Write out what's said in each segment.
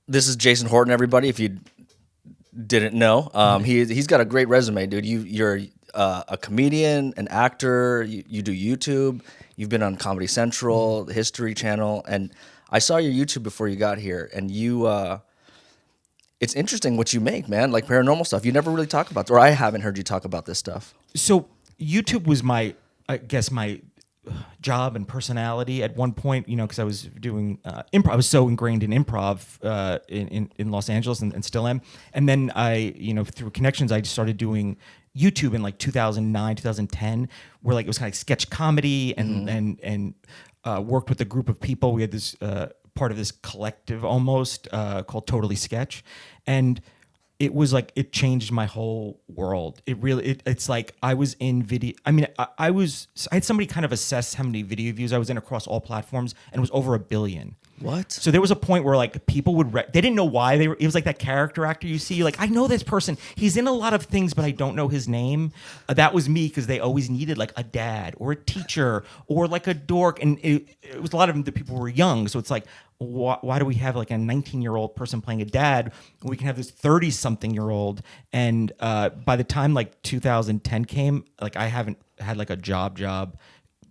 This is Jason Horton, everybody. If you didn't know, he's got a great resume, dude. You're a comedian, an actor. You do YouTube. You've been on Comedy Central, the History Channel, and I saw your YouTube before you got here. And it's interesting what you make, man. Like paranormal stuff. You never really talk about, or I haven't heard you talk about this stuff. So YouTube was I guess my job and personality at one point, because I was doing improv. I was so ingrained in improv in Los Angeles and still am. And then through connections, I just started doing YouTube in like 2009, 2010, where like it was kind of sketch comedy and worked with a group of people. We had this part of this collective almost called Totally Sketch. And it was like it changed my whole world. It's like I was in video. I mean, I had somebody kind of assess how many video views I was in across all platforms, and it was over 1 billion. What? So there was a point where like people would they didn't know why they were. It was like that character actor you see. Like I know this person. He's in a lot of things, but I don't know his name. That was me because they always needed like a dad or a teacher or like a dork, and it was a lot of them. The people were young, so it's like. Why do we have like a 19-year-old person playing a dad? We can have this 30-something-year-old. And by the time like 2010 came, like I haven't had like a job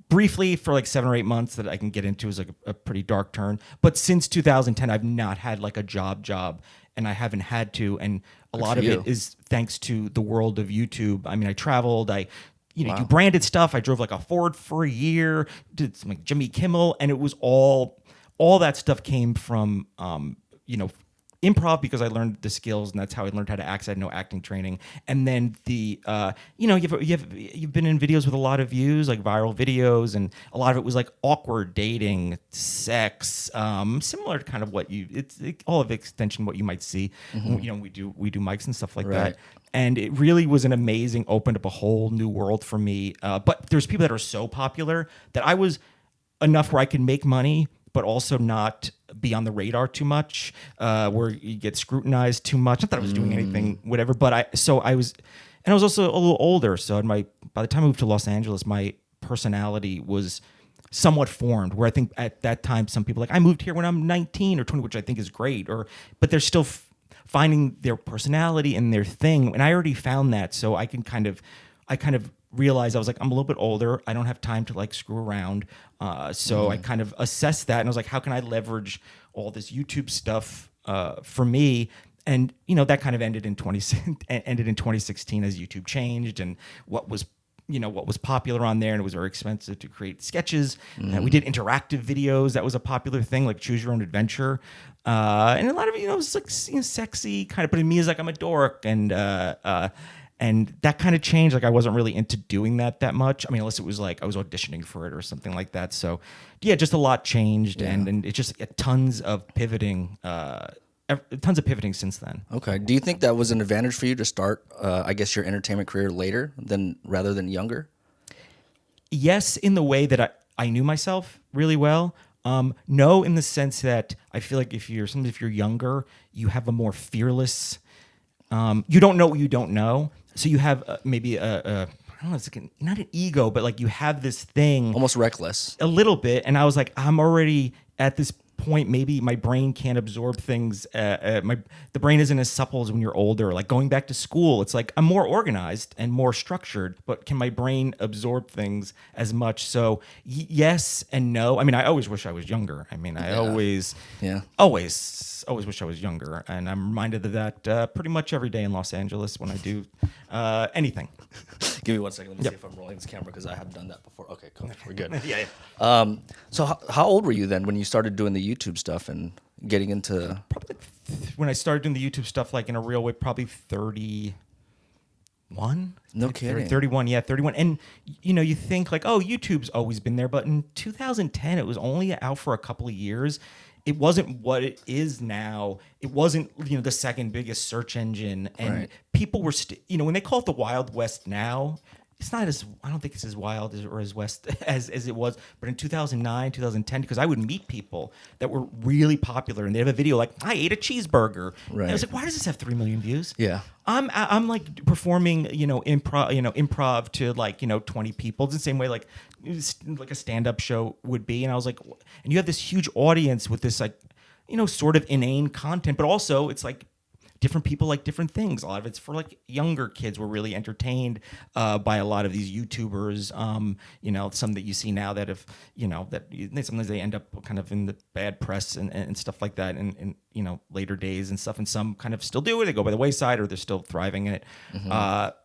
briefly for like 7 or 8 months that I can get into is like a pretty dark turn. But since 2010, I've not had like a job, and I haven't had to. And a lot of it is thanks to the world of YouTube. I mean, I traveled, do branded stuff. I drove like a Ford for a year, did some like Jimmy Kimmel, and it was all that stuff came from, improv because I learned the skills, and that's how I learned how to act. I had no acting training, and then you've been in videos with a lot of views, like viral videos, and a lot of it was like awkward dating, sex, similar to kind of what it's all of extension what you might see. Mm-hmm. We do mics and stuff like that. And it really was an amazing, opened up a whole new world for me. But there's people that are so popular that I was enough where I could make money, but also not be on the radar too much, where you get scrutinized too much. Not that I was doing anything, whatever, but I was also a little older. So by the time I moved to Los Angeles, my personality was somewhat formed, where I think at that time, some people I moved here when I'm 19 or 20, which I think is great, but they're still finding their personality and their thing. And I already found that. So I kind of realized I was like, I'm a little bit older. I don't have time to like screw around. So I kind of assessed that, and I was like, how can I leverage all this YouTube stuff for me? And that kind of ended in 2016 as YouTube changed, and what was popular on there, and it was very expensive to create sketches. We did interactive videos. That was a popular thing, like choose your own adventure. And a lot of it was like sexy kind of, but in me is like I'm a dork, and that kind of changed. Like I wasn't really into doing that much. I mean, unless it was like I was auditioning for it or something like that. So yeah, just a lot changed, and it's just tons of pivoting since then. Okay. Do you think that was an advantage for you to start, I guess, your entertainment career later rather than younger? Yes, in the way that I knew myself really well. No, in the sense that I feel like if you're younger, you have a more fearless. You don't know what you don't know, so you have maybe I don't know, it's like not an ego, but like you have this thing, almost reckless, a little bit. And I was like, I'm already at this point. Maybe my brain can't absorb things. The brain isn't as supple as when you're older. Like going back to school, it's like I'm more organized and more structured, but can my brain absorb things as much? So yes and no. I mean, I always wish I was younger. I mean, I always wish I was younger, and I'm reminded of that pretty much every day in Los Angeles when I do anything. Give me 1 second. Let me see if I'm rolling this camera, because I have done that before. Okay, cool. We're good. Yeah. So how old were you then when you started doing the YouTube stuff and getting into? Probably when I started doing the YouTube stuff, like in a real way, probably 31. No kidding. 31, yeah, 31. And you think like, oh, YouTube's always been there, but in 2010, it was only out for a couple of years. It wasn't what it is now. It wasn't, the second biggest search engine, and people were when they call it the Wild West now, it's not as, I don't think it's as wild or as west as it was. But in 2009, 2010, because I would meet people that were really popular, and they have a video like, I ate a cheeseburger. Right. And I was like, why does this have 3 million views? Yeah. I'm like performing, improv to like, 20 people. It's the same way like a stand-up show would be. And I was like, and you have this huge audience with this like, sort of inane content, but also it's like different people like different things. A lot of it's for like younger kids. We're really entertained by a lot of these YouTubers. Some that you see now that have, that sometimes they end up kind of in the bad press and stuff like that in later days and stuff. And some kind of still do it. They go by the wayside or they're still thriving in it.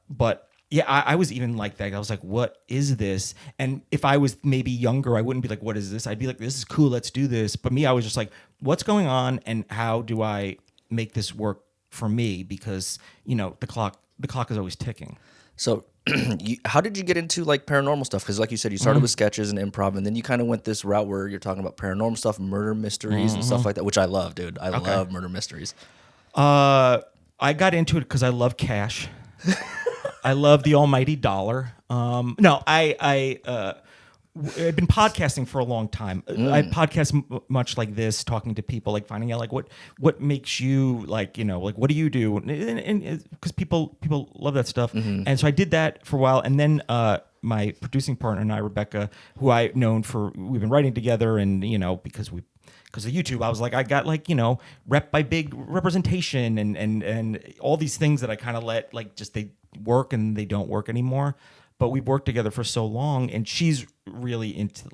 But yeah, I was even like that. I was like, what is this? And if I was maybe younger, I wouldn't be like, what is this? I'd be like, this is cool. Let's do this. But me, I was just like, what's going on and how do I make this work for me? Because, the clock is always ticking. So how did you get into like paranormal stuff? Because like you said, you started with sketches and improv, and then you kind of went this route where you're talking about paranormal stuff, murder mysteries and stuff like that, which I love, dude. I love murder mysteries. I got into it because I love cash. I love the almighty dollar. I've been podcasting for a long time. I podcast much like this, talking to people, like finding out like what makes you like, like what do you do? And because people love that stuff. And so I did that for a while. And then my producing partner and I, Rebecca, who I've known we've been writing together, and because of YouTube, I was like, I got like, rep by big representation and all these things that I kind of let like just they work and they don't work anymore. But we've worked together for so long, and she's really into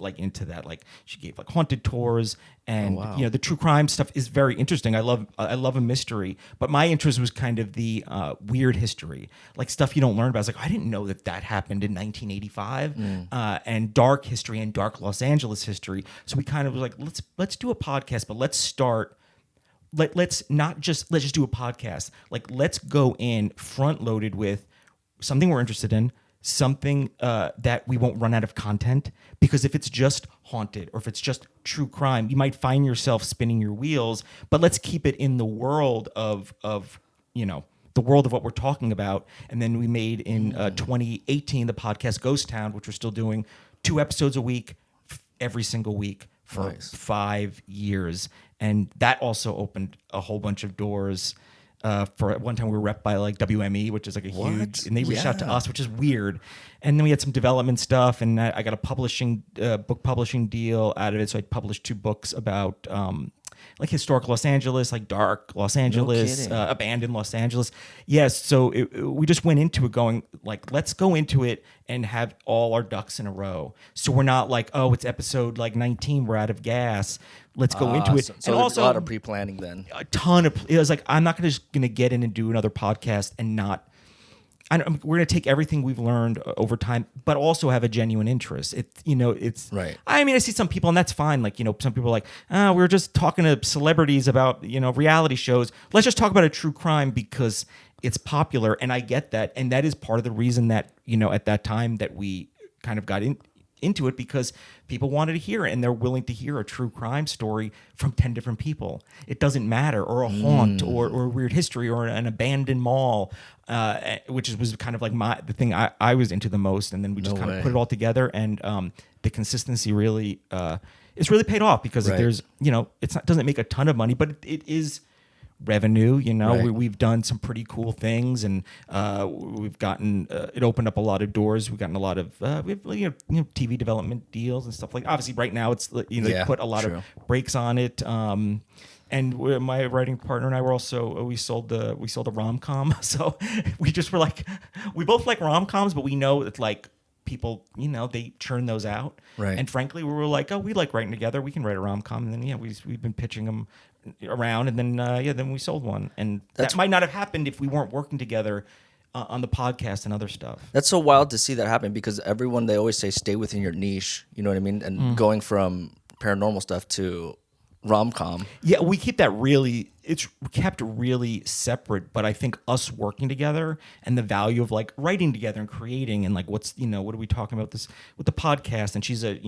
that. Like she gave like haunted tours, and the true crime stuff is very interesting. I love a mystery, but my interest was kind of the weird history, like stuff you don't learn about. I was like, I didn't know that happened in 1985, and dark history and dark Los Angeles history. So we kind of was like, let's do a podcast, but let's start. Let's just do a podcast. Like let's go in front loaded with something we're interested in. Something that we won't run out of content, because if it's just haunted or if it's just true crime, you might find yourself spinning your wheels. But let's keep it in the world of the world of what we're talking about. And then we made in 2018 the podcast Ghost Town, which we're still doing 2 episodes a week, every single week for 5 years, and that also opened a whole bunch of doors. For at one time we were repped by like WME, which is like a huge, and they reached out to us, which is weird. And then we had some development stuff, and I got a book publishing deal out of it. So I published 2 books about like historic Los Angeles, like dark Los Angeles, abandoned Los Angeles. Yes. So we just went into it going like, let's go into it and have all our ducks in a row. So we're not like, oh, it's episode like 19, we're out of gas. Let's go into it. So and also a lot of pre-planning then. A ton of. It was like, I'm not just going to get in and do another podcast and not. We're going to take everything we've learned over time, but also have a genuine interest. It's right. I mean, I see some people, and that's fine. Like, some people are like, we're just talking to celebrities about, reality shows. Let's just talk about a true crime because it's popular. And I get that. And that is part of the reason that, at that time that we kind of got into it, because people wanted to hear it, and they're willing to hear a true crime story from 10 different people. It doesn't matter, or a haunt, or a weird history, or an abandoned mall, which was kind of like the thing I was into the most. And then we just kind of put it all together, and the consistency really it's really paid off, because there's doesn't make a ton of money, but it is revenue. We've done some pretty cool things, and we've gotten it opened up a lot of doors. We've gotten a lot of we have TV development deals and stuff like. Obviously, right now it's they put a lot of brakes on it. And my writing partner and I were also we sold a rom-com. So we just were like, we both like rom-coms, but we know it's like people, they churn those out. Right. And frankly, we were like, oh, we like writing together. We can write a rom-com. And then we've been pitching them around, and then then we sold one. And that might not have happened if we weren't working together on the podcast and other stuff. That's so wild to see that happen, because everyone, they always say stay within your niche. You know what I mean? And going from paranormal stuff to rom-com. Yeah, we keep that it's kept really separate, but I think us working together and the value of like writing together and creating, and like what are we talking about this with the podcast? And she's a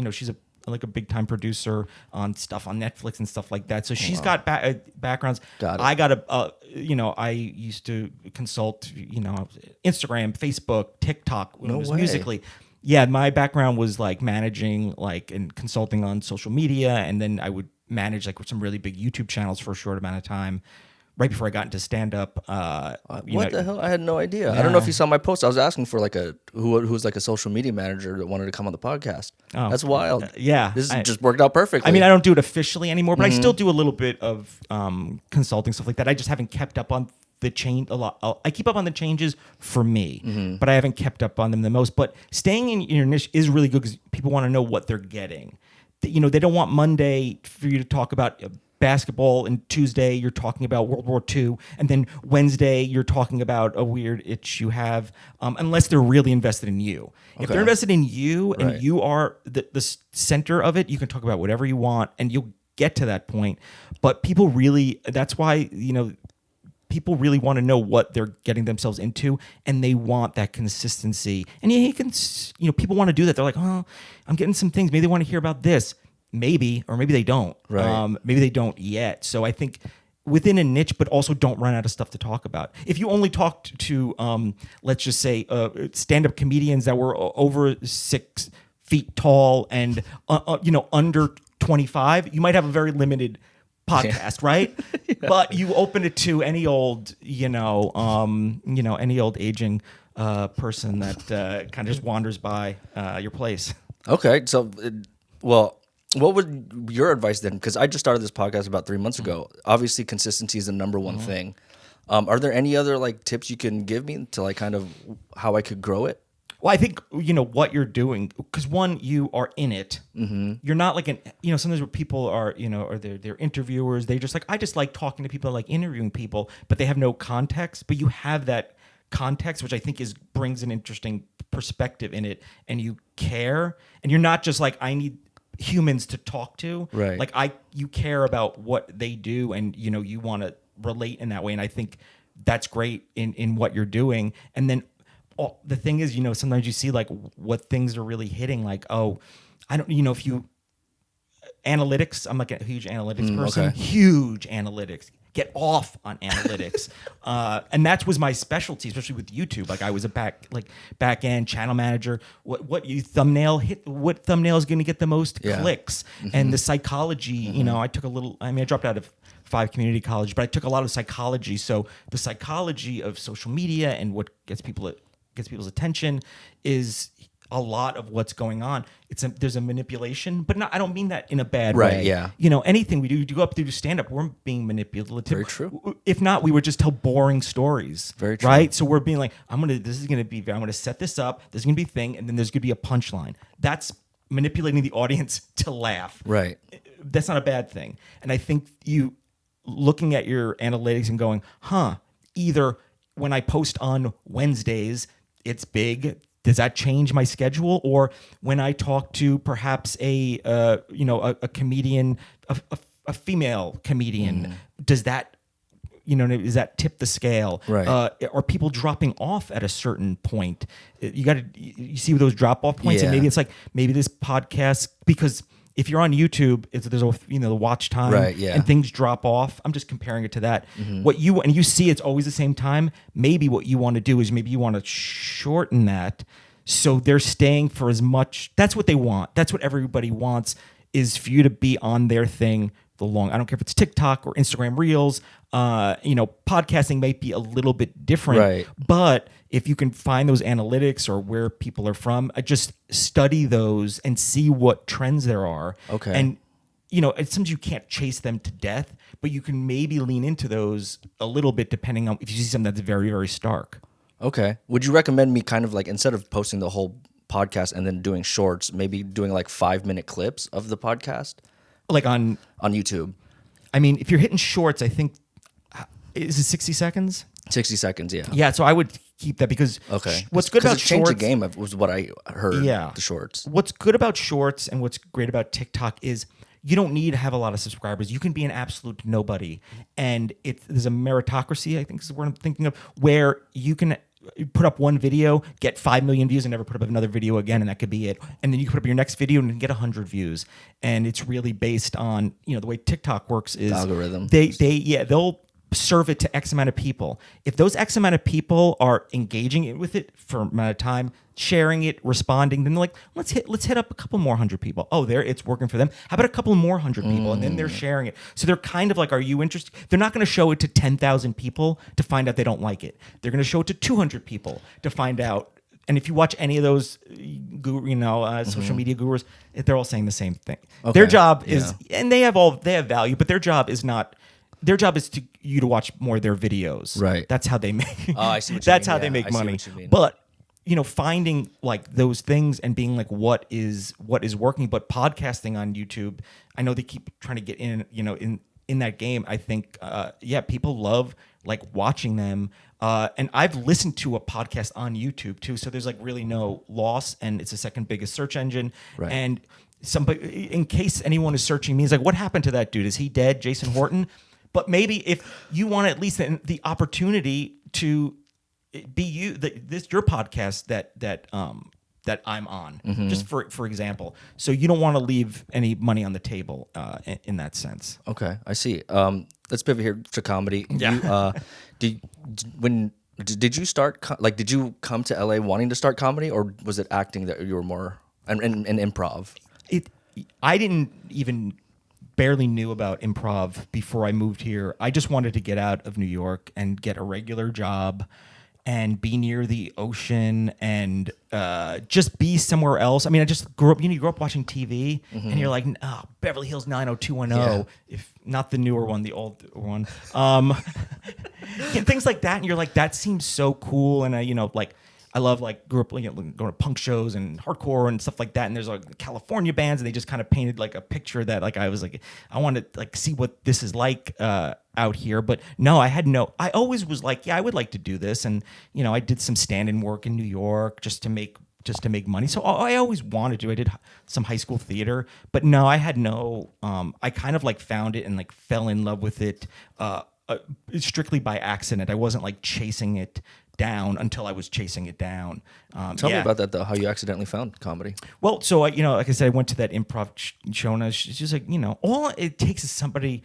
like a big time producer on stuff on Netflix and stuff like that. So she's got backgrounds. Got it. I got I used to consult, Instagram, Facebook, TikTok, Musically. Yeah, my background was like managing and consulting on social media, and then I would manage like some really big YouTube channels for a short amount of time. right before I got into stand up. What the hell? I had no idea. I don't know if you saw my post. I was asking for like who's like a social media manager that wanted to come on the podcast. Oh, That's wild. Yeah. This just worked out perfectly. I mean, I don't do it officially anymore, but I still do a little bit of consulting stuff like that. I just haven't kept up on the change a lot. I keep up on the changes for me, but I haven't kept up on them the most. But staying in your niche is really good because people want to know what they're getting. They don't want Monday for you to talk about basketball, and Tuesday you're talking about World War II, and then Wednesday you're talking about a weird itch you have, unless they're really invested in you. If they're invested in you and you are the center of it, you can talk about whatever you want and you'll get to that point. But people really, that's why, people really want to know what they're getting themselves into, and they want that consistency. And you can, people want to do that. They're like, oh, I'm getting some things. Maybe they want to hear about this. Maybe, or maybe they don't. Right. Maybe they don't yet. So I think within a niche, but also don't run out of stuff to talk about. If you only talked to, let's just say, stand-up comedians that were over 6 feet tall and, under 25, you might have a very limited podcast, right? Yeah. But you open it to any old, any old aging person that kind of just wanders by your place. Okay, so, well, what would your advice then? Because I just started this podcast about 3 months ago. Obviously, consistency is the number one thing. Are there any other like tips you can give me to like kind of how I could grow it? Well, I think, what you're doing, because one, you are in it. You're not like sometimes where people are, or they're interviewers, they just like, I just like talking to people, like interviewing people, but they have no context. But you have that context, which I think brings an interesting perspective in it, and you care, and you're not just like, I need humans to talk to. Right. Like you care about what they do, and you want to relate in that way. And I think that's great in what you're doing. And then the thing is, sometimes you see like what things are really hitting. Like, oh, I don't, if you analytics, I'm like a huge analytics person. Okay. Huge analytics. Get off on analytics, and that was my specialty, especially with YouTube. Like I was a back end channel manager. What thumbnail is going to get the most clicks, and the psychology. I took I dropped out of 5 community college, but I took a lot of psychology. So the psychology of social media and what gets people's attention is a lot of what's going on. There's a manipulation, but I don't mean that in a bad way. Right, yeah. Anything we do, you go up to do stand-up, we're being manipulative. Very true. If not, we would just tell boring stories. Very true. Right? So we're being like, I'm going to set this up, there's going to be a thing, and then there's going to be a punchline. That's manipulating the audience to laugh. Right. That's not a bad thing. And I think you looking at your analytics and going, either when I post on Wednesdays, it's big. Does that change my schedule? Or when I talk to perhaps a comedian, a female comedian, does that, does that tip the scale? Right. Are people dropping off at a certain point? You see those drop off points, and maybe it's like, maybe this podcast, because if you're on YouTube, there's the watch time, right, yeah. and things drop off. I'm just comparing it to that. What you see, it's always the same time. Maybe what you want to do is maybe you want to shorten that, so they're staying for as much. That's what they want. That's what everybody wants, is for you to be on their thing the long. I don't care if it's TikTok or Instagram Reels. Podcasting might be a little bit different, right. But if you can find those analytics or where people are from, just study those and see what trends there are. Okay. And, sometimes you can't chase them to death, but you can maybe lean into those a little bit depending on if you see something that's very, very stark. Okay. Would you recommend me kind of like, instead of posting the whole podcast and then doing shorts, maybe doing like 5-minute clips of the podcast? Like on YouTube. I mean, if you're hitting shorts, I think, is it 60 seconds? 60 seconds, yeah. Yeah, so I would keep that because what's good about it changed shorts, the game was what I heard. Yeah, the shorts. What's good about shorts and what's great about TikTok is you don't need to have a lot of subscribers. You can be an absolute nobody, and there's a meritocracy, I think is the word I'm thinking of, where you can put up one video, get 5 million views, and never put up another video again, and that could be it. And then you put up your next video and get 100 views. And it's really based on the way TikTok works is the algorithm. They'll serve it to X amount of people. If those X amount of people are engaging with it for an amount of time, sharing it, responding, then they're like, let's hit up a couple more hundred people. Oh, it's working for them. How about a couple more hundred people? And then they're sharing it. So they're kind of like, are you interested? They're not going to show it to 10,000 people to find out they don't like it. They're going to show it to 200 people to find out. And if you watch any of those, social media gurus, they're all saying the same thing. Okay. Their job is, and they have value, but their job is not. Their job is to watch more of their videos. Right. That's how they make. Oh, I see what you That's mean. how Yeah, they make I see money. what you mean. But finding like those things and being like, what is working? But podcasting on YouTube, I know they keep trying to get in. In that game, I think, people love like watching them. And I've listened to a podcast on YouTube too, so there's like really no loss, and it's the second biggest search engine. Right. And somebody, in case anyone is searching me, is like, what happened to that dude? Is he dead, Jason Horton? But maybe if you want at least the opportunity to be your podcast that I'm on, just for example. So you don't want to leave any money on the table in that sense. Okay, I see. Let's pivot here to comedy. Yeah. Did you start did you come to LA wanting to start comedy, or was it acting that you were more and improv? I didn't even barely knew about improv before I moved here. I just wanted to get out of New York and get a regular job and be near the ocean and just be somewhere else. I mean, I just grew up, you grew up watching TV and you're like, oh, Beverly Hills 90210, if not the newer one, the old one. Things like that. And you're like, that seems so cool. And I love grew up going to punk shows and hardcore and stuff like that. And there's like California bands, and they just kind of painted like a picture that I was like, I want to like see what this is like out here. But no, I always was like, yeah, I would like to do this. And I did some stand-in work in New York just to make money. So I always wanted to. I did some high school theater, but no, I had no. I kind of like found it and like fell in love with it strictly by accident. I wasn't like chasing it down until I was chasing it down. Tell me about that though. How you accidentally found comedy? Well, so I, like I said, I went to that improv show, and it's just like all it takes is somebody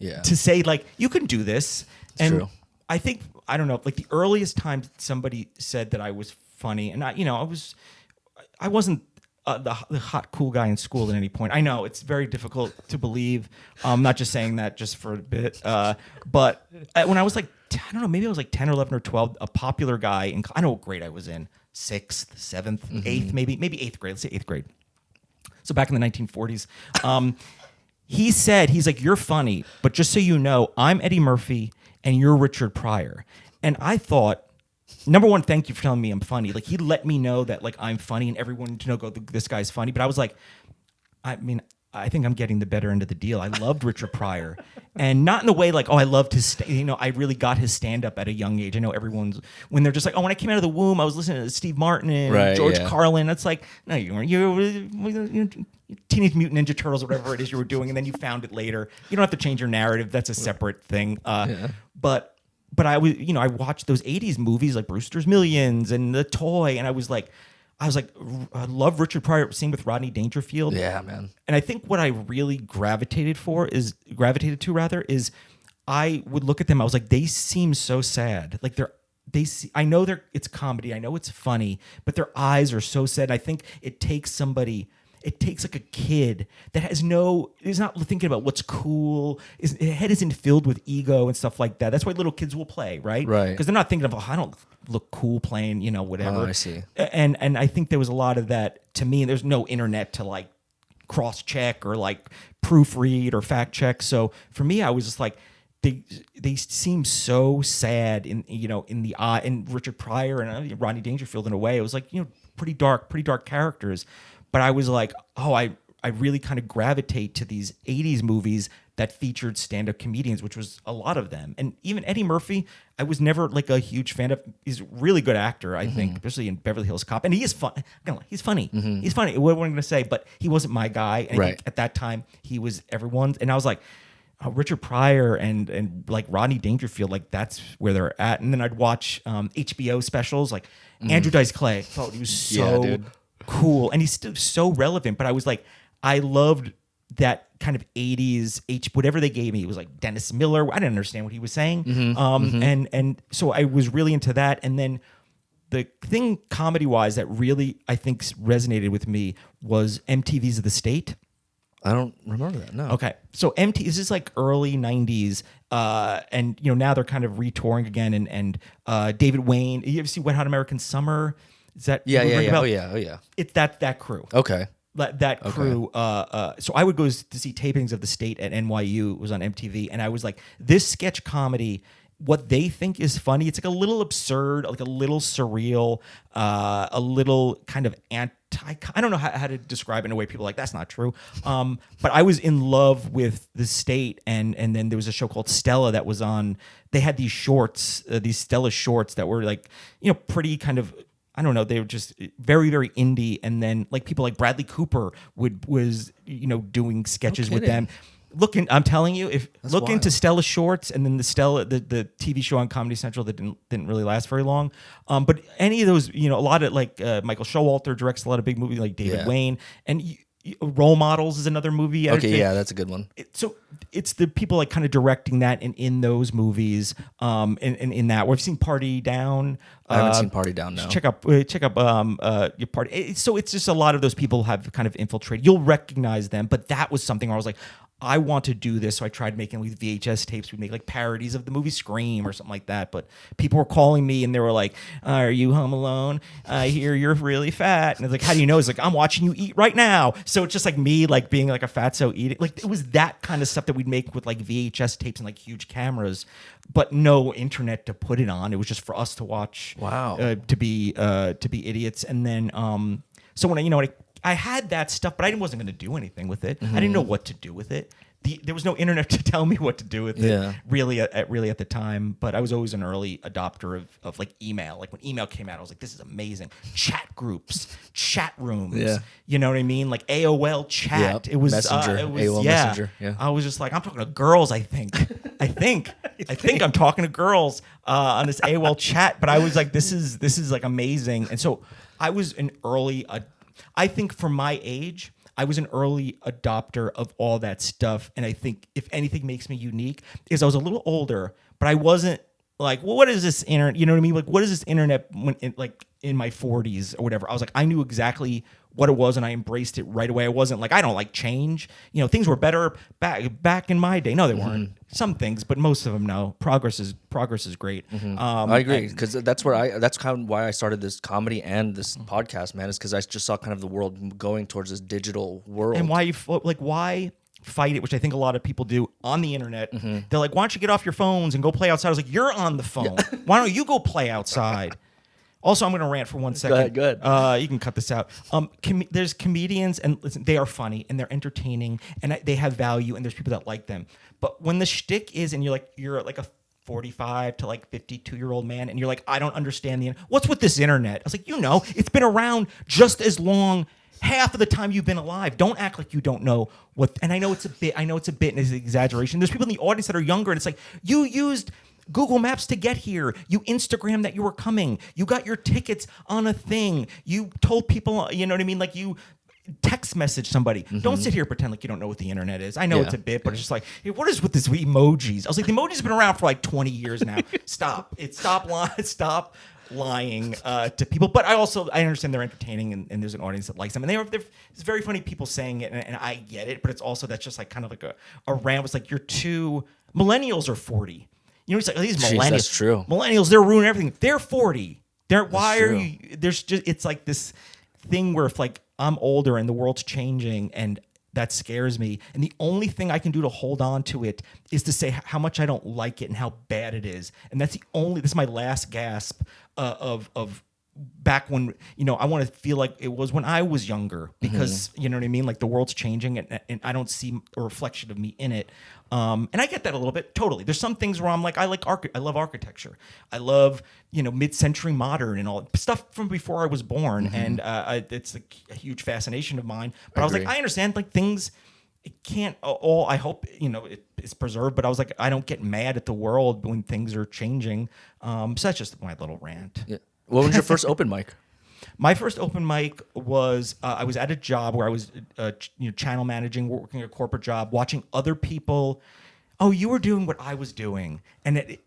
to say like, you can do this. It's true. I think I don't know, like the earliest time somebody said that I was funny, and I wasn't the hot cool guy in school at any point. I know it's very difficult to believe. I'm not just saying that just for a bit, but when I was like, I don't know, maybe I was like 10 or 11 or 12, a popular guy in, I don't know what grade I was in, 6th, 7th, 8th, maybe 8th grade. Let's say 8th grade. So back in the 1940s, he's like, you're funny, but just so you know, I'm Eddie Murphy and you're Richard Pryor. And I thought, number one, thank you for telling me I'm funny. Like, he let me know that like I'm funny, and everyone to know, this guy's funny. But I was like, I mean, I think I'm getting the better end of the deal. I loved Richard Pryor, and not in the way like, oh, I loved his, I really got his stand up at a young age. I know everyone's, when they're just like, oh, when I came out of the womb, I was listening to Steve Martin and George Carlin. It's like, no, you weren't. You were Teenage Mutant Ninja Turtles, or whatever it is you were doing, and then you found it later. You don't have to change your narrative. That's a separate thing. But I was, I watched those 80s movies like Brewster's Millions and The Toy, and I was like, I love Richard Pryor, same with Rodney Dangerfield. Yeah, man. And I think what I really gravitated to is I would look at them, I was like, they seem so sad. Like I know it's comedy, I know it's funny, but their eyes are so sad. I think it takes like a kid that is not thinking about what's cool. His head isn't filled with ego and stuff like that. That's why little kids will play, right? Right. Because they're not thinking of, oh, I don't look cool playing, whatever. Oh, I see. And I think there was a lot of that to me. There's no internet to like cross check or like proofread or fact check. So for me, I was just like, they seem so sad in the eye, and Richard Pryor and Rodney Dangerfield in a way. It was like, pretty dark characters. But I was like, oh, I really kind of gravitate to these 80s movies that featured stand-up comedians, which was a lot of them. And even Eddie Murphy, I was never like a huge fan of. He's a really good actor, I think, especially in Beverly Hills Cop. And he is fun. He's funny. He's funny. What am I going to say? But he wasn't my guy. And I think at that time, he was everyone's. And I was like, Richard Pryor and like Rodney Dangerfield, like that's where they're at. And then I'd watch HBO specials, like Andrew Dice Clay. I thought he was so cool, and he's still so relevant. But I was like, I loved that kind of 80s whatever they gave me. It was like Dennis Miller. I didn't understand what he was saying. And so I was really into that. And then the thing comedy-wise that really, I think, resonated with me was MTV's The State. I don't remember that. No. Okay, so this is like early '90s, and now they're kind of retouring again. And David Wayne. You ever see Wet Hot American Summer? Is that Yeah. Oh yeah. It's that crew. Okay. That crew. So I would go to see tapings of The State at NYU. It was on MTV, and I was like, this sketch comedy. What they think is funny, it's like a little absurd, like a little surreal, a little kind of I don't know how to describe it in a way people are like, that's not true. But I was in love with The State, and then there was a show called Stella that was on. They had these shorts, these Stella shorts that were like, pretty kind of. I don't know. They were just very, very indie, and then like people like Bradley Cooper was doing sketches with them. I'm telling you, look into Stella Shorts, and then the TV show on Comedy Central that didn't really last very long. But any of those, a lot of like Michael Showalter directs a lot of big movies like David Wayne, and Role Models is another movie. Okay, yeah, that's a good one. So it's the people like kind of directing that and in those movies, and in that we've seen Party Down. I haven't seen Party Down. No. Check up your Party. So it's just a lot of those people have kind of infiltrated. You'll recognize them, but that was something where I was like, I want to do this. So I tried making with VHS tapes. We'd make like parodies of the movie Scream or something like that. But people were calling me and they were like, are you home alone? I hear you're really fat. And it's like, how do you know? It's like, I'm watching you eat right now. So it's just like me like being like a fatso eating. Like it was that kind of stuff that we'd make with like VHS tapes and like huge cameras, but no internet to put it on. It was just for us to watch. Wow. To be idiots. And then so when I had that stuff, but I wasn't going to do anything with it. I didn't know what to do with it. There was no internet to tell me what to do with it. Really at the time. But I was always an early adopter of like email. Like when email came out, I was like, this is amazing. Chat groups, chat rooms. Yeah. You know what I mean? Like AOL chat. Yep. It was Messenger. AOL yeah. Messenger. Yeah. I was just like, I'm talking to girls. I think I'm talking to girls on this AOL chat. But I was like, this is like amazing. And so I was an early. I think for my age, I was an early adopter of all that stuff. And I think if anything makes me unique is I was a little older, but I wasn't like, well, what is this internet? You know what I mean? Like, what is this internet when in my 40s or whatever? I was like, I knew exactly what it was and I embraced it right away. I wasn't like, I don't like change. Things were better back in my day. No, they weren't. Some things, but most of them, no. Progress is great. I agree, because that's kind of why I started this comedy and this podcast, man, is because I just saw kind of the world going towards this digital world. And why fight it, which I think a lot of people do on the internet. They're like, why don't you get off your phones and go play outside? I was like, you're on the phone. Yeah. Why don't you go play outside? Also, I'm going to rant for 1 second. Go ahead. You can cut this out. There's comedians, and listen, they are funny, and they're entertaining, and they have value, and there's people that like them. But when the shtick is, and you're like a 45 to like 52-year-old man, and you're like, I don't understand what's with this internet? I was like, it's been around just as long. Half of the time you've been alive. Don't act like you don't know what. And I know it's a bit, and it's an exaggeration. There's people in the audience that are younger, and it's like, you used Google Maps to get here. You Instagram that you were coming. You got your tickets on a thing. You told people, you know what I mean? Like you text message somebody. Don't sit here and pretend like you don't know what the internet is. I know it's a bit, but it's just like, hey, what is with this emojis? I was like, the emojis have been around for like 20 years now. Stop lying to people. But I understand they're entertaining, and there's an audience that likes them. And it's very funny people saying it, and I get it, but it's also that's just like kind of like a rant. It's like millennials are 40. It's like these millennials. That's true. Millennials, they're ruining everything. They're 40. Why are true. you? There's just it's like this thing where if like I'm older and the world's changing and that scares me, and the only thing I can do to hold on to it is to say how much I don't like it and how bad it is, and this is my last gasp of back when I want to feel like it was when I was younger, because you know what I mean, like the world's changing and I don't see a reflection of me in it, and I get that a little bit. Totally, there's some things where I'm like, I love architecture, I love mid-century modern and all stuff from before I was born, and it's a huge fascination of mine. But I was like, I understand like things. It can't all. I hope it's preserved, but I was like, I don't get mad at the world when things are changing. So that's just my little rant. Yeah. What was your first open mic? My first open mic was I was at a job where I was channel managing, working a corporate job, watching other people. Oh, you were doing what I was doing, and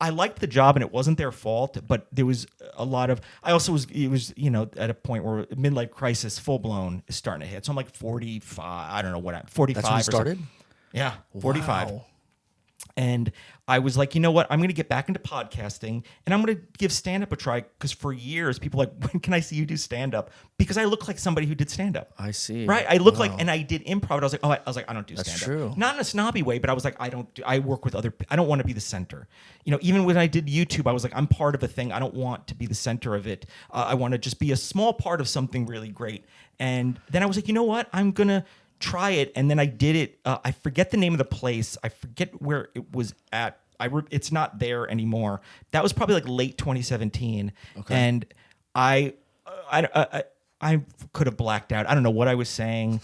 I liked the job, and it wasn't their fault. But there was a lot of. I also was. It was at a point where midlife crisis, full blown, is starting to hit. So I'm like 45. I don't know what I'm 45. That's when you or started? something. Yeah, 45. Wow. And I was like, you know what? I'm going to get back into podcasting and I'm going to give stand-up a try because for years people were like, when can I see you do stand-up? Because I look like somebody who did stand-up. I see. Right? I look Wow. like, and I did improv. And I was like, I don't do That's stand-up. true. Not in a snobby way, but I was like, I work with other, I don't want to be the center. Even when I did YouTube, I was like, I'm part of a thing. I don't want to be the center of it. I want to just be a small part of something really great. And then I was like, you know what? I'm going to try it. And then I did it. I forget the name of the place. I forget where it was at. It's not there anymore. That was probably like late 2017. Okay. And I could have blacked out. I don't know what I was saying.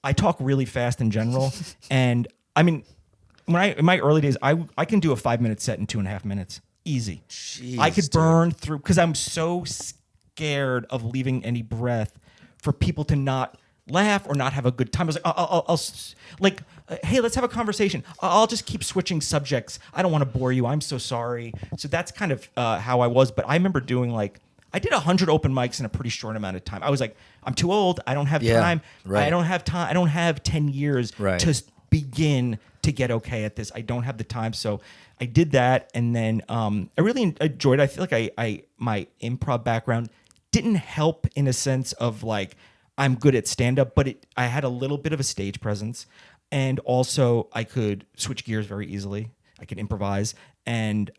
I talk really fast in general. And I mean, in my early days, I can do a 5-minute set in 2.5 minutes. Easy. Jeez, I could burn through because I'm so scared of leaving any breath for people to not laugh or not have a good time. I was like, hey, let's have a conversation. I'll just keep switching subjects. I don't want to bore you. I'm so sorry. So that's kind of how I was. But I remember doing I did 100 open mics in a pretty short amount of time. I was like, I'm too old. I don't have time. Right. I don't have time. I don't have 10 years Right. to begin to get okay at this. I don't have the time. So I did that. And then I really enjoyed it. I feel like my improv background didn't help in a sense of like, I'm good at stand-up, but I had a little bit of a stage presence. And also I could switch gears very easily. I could improvise. And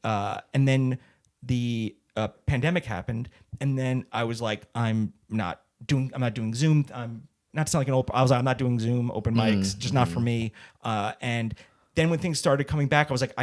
then the pandemic happened. And then I was like, I'm not doing Zoom. I'm not to sound like an open, I'm not doing Zoom open mics, just not for me. And then when things started coming back, I was like,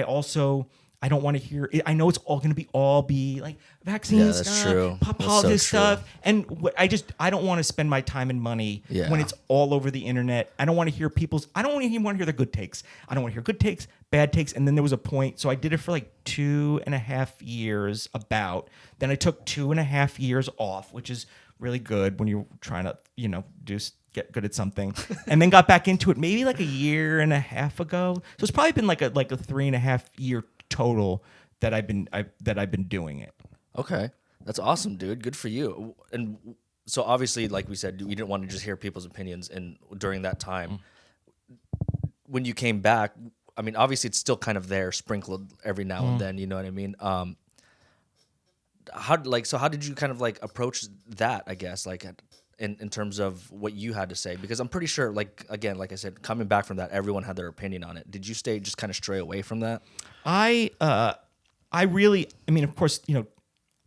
I don't want to hear it. I know it's all going to be like vaccines, that's true. politics so stuff. And I don't want to spend my time and money when it's all over the internet. I don't want to hear I don't even want to hear the good takes. I don't want to hear good takes, bad takes. And then there was a point. So I did it for like 2.5 years then I took 2.5 years off, which is really good when you're trying to, get good at something, and then got back into it maybe like 1.5 years ago. So it's probably been like a 3.5 year total that I've been doing it. Okay. That's awesome, dude. Good for you. And so obviously, like we said, we didn't want to just hear people's opinions during that time. When you came back, I mean, obviously it's still kind of there, sprinkled every now and then, you know what I mean? How did you kind of like approach that, I guess, like in terms of what you had to say? Because I'm pretty sure, like, again, like I said, coming back from that, everyone had their opinion on it. Did you just kind of stray away from that? I mean, of course,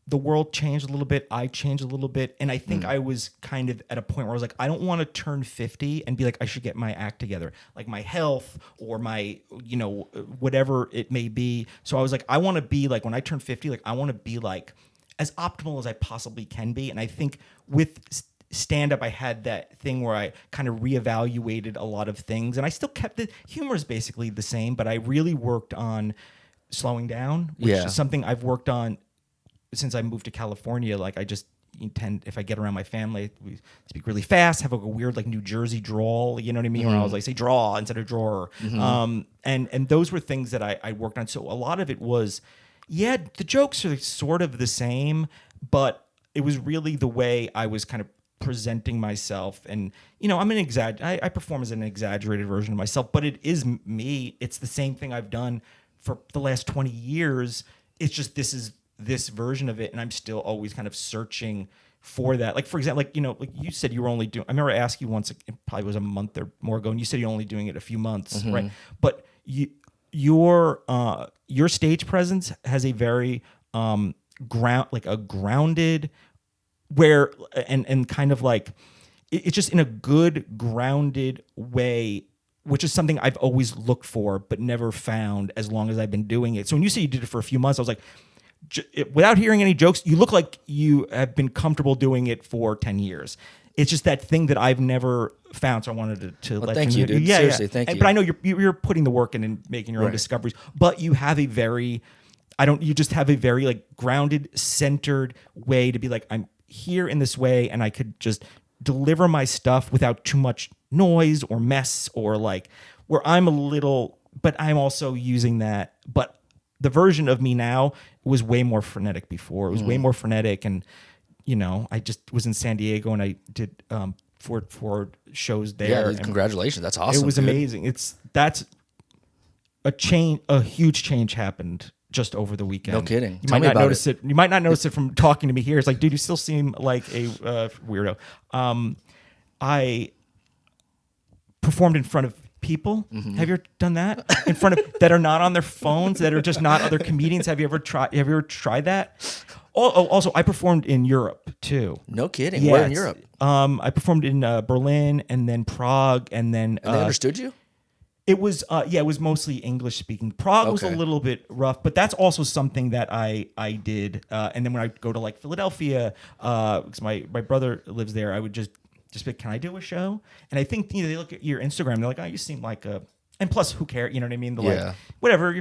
the world changed a little bit. I changed a little bit. And I think I was kind of at a point where I was like, I don't want to turn 50 and be like, I should get my act together, like my health or my, whatever it may be. So I was like, I want to be like, when I turn 50, like, I want to be like as optimal as I possibly can be. And I think with stand-up, I had that thing where I kind of reevaluated a lot of things, and I still kept the humor is basically the same, but I really worked on slowing down, which is something I've worked on since I moved to California. Like, I just tend, if I get around my family, we speak really fast, have a weird like New Jersey drawl, you know what I mean? Where I was like, say draw instead of drawer. And those were things that I worked on. So a lot of it was, the jokes are sort of the same, but it was really the way I was kind of presenting myself. And I'm I perform as an exaggerated version of myself, but it is me. It's the same thing I've done for the last 20 years. It's just this version of it, and I'm still always kind of searching for that. Like, for example, like you said, you were only doing, I remember I asked you once, it probably was a month or more ago, and you said you're only doing it a few months, right? But your stage presence has a very grounded, where and kind of like it's just in a good grounded way, which is something I've always looked for but never found as long as I've been doing it. So when you say you did it for a few months, I was like, without hearing any jokes, you look like you have been comfortable doing it for 10 years. It's just that thing that I've never found. So I wanted to let thank you, dude. Seriously, thank you. But I know you're putting the work in and making your own discoveries, but you have a very, you just have a very like grounded, centered way to be like, here in this way, and I could just deliver my stuff without too much noise or mess, or like where I'm a little, but I'm also using that. But the version of me now was way more frenetic before. It was way more frenetic, and I just was in San Diego and I did four shows there. Yeah, and congratulations. That's awesome. it was dude. amazing. That's a huge change happened just over the weekend. No kidding. You Tell might me not about notice it. You might not notice it from talking to me here. It's like, dude, you still seem like a weirdo. I performed in front of people. Have you ever done that? In front of that are not on their phones, that are just not other comedians? Have you ever tried that? Also, I performed in Europe too. No kidding. Yeah, Where in Europe? I performed in Berlin and then Prague and then. And they understood you? It was it was mostly English speaking. Prague was a Okay. little bit rough, but that's also something that I did. And then when I go to like Philadelphia, because my brother lives there, I would just be, can I do a show? And I think they look at your Instagram, they're like, oh, you seem like a. And plus, who cares? You know what I mean? They're Yeah. like, whatever.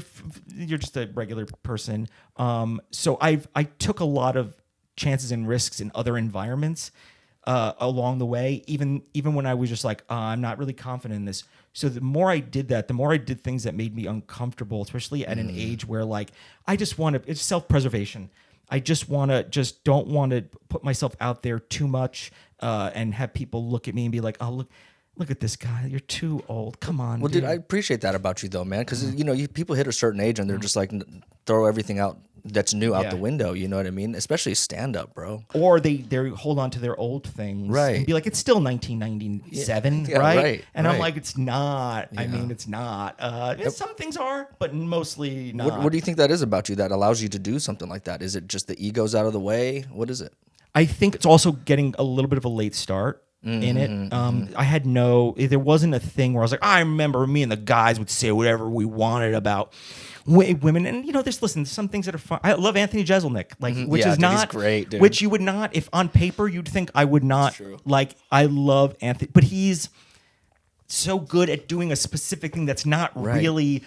You're just a regular person. So I took a lot of chances and risks in other environments along the way. Even when I was just like, I'm not really confident in this. So the more I did that, the more I did things that made me uncomfortable, especially at an age where like I just want to. It's self-preservation. I just don't want to put myself out there too much and have people look at me and be like, oh, look at this guy. You're too old. Come on. Well, dude, I appreciate that about you, though, man. Because people hit a certain age and they're just like throw everything out that's new out the window. You know what I mean? Especially stand up, bro. Or they hold on to their old things, Right. And be like, it's still 1997, Yeah, right? And I'm right. like, it's not. I mean, it's not. Some things are, but mostly not. What do you think that is about you that allows you to do something like that? Is it just the ego's out of the way? What is it? I think it's also getting a little bit of a late start in it. I had there wasn't a thing where I was like, I remember me and the guys would say whatever we wanted about women. And there's some things that are fun. I love Anthony Jeselnik, which Yeah, is dude, he's not great, dude. which you would not, if on paper you'd think I would not true. like. I love Anthony, but he's so good at doing a specific thing that's not Right. really.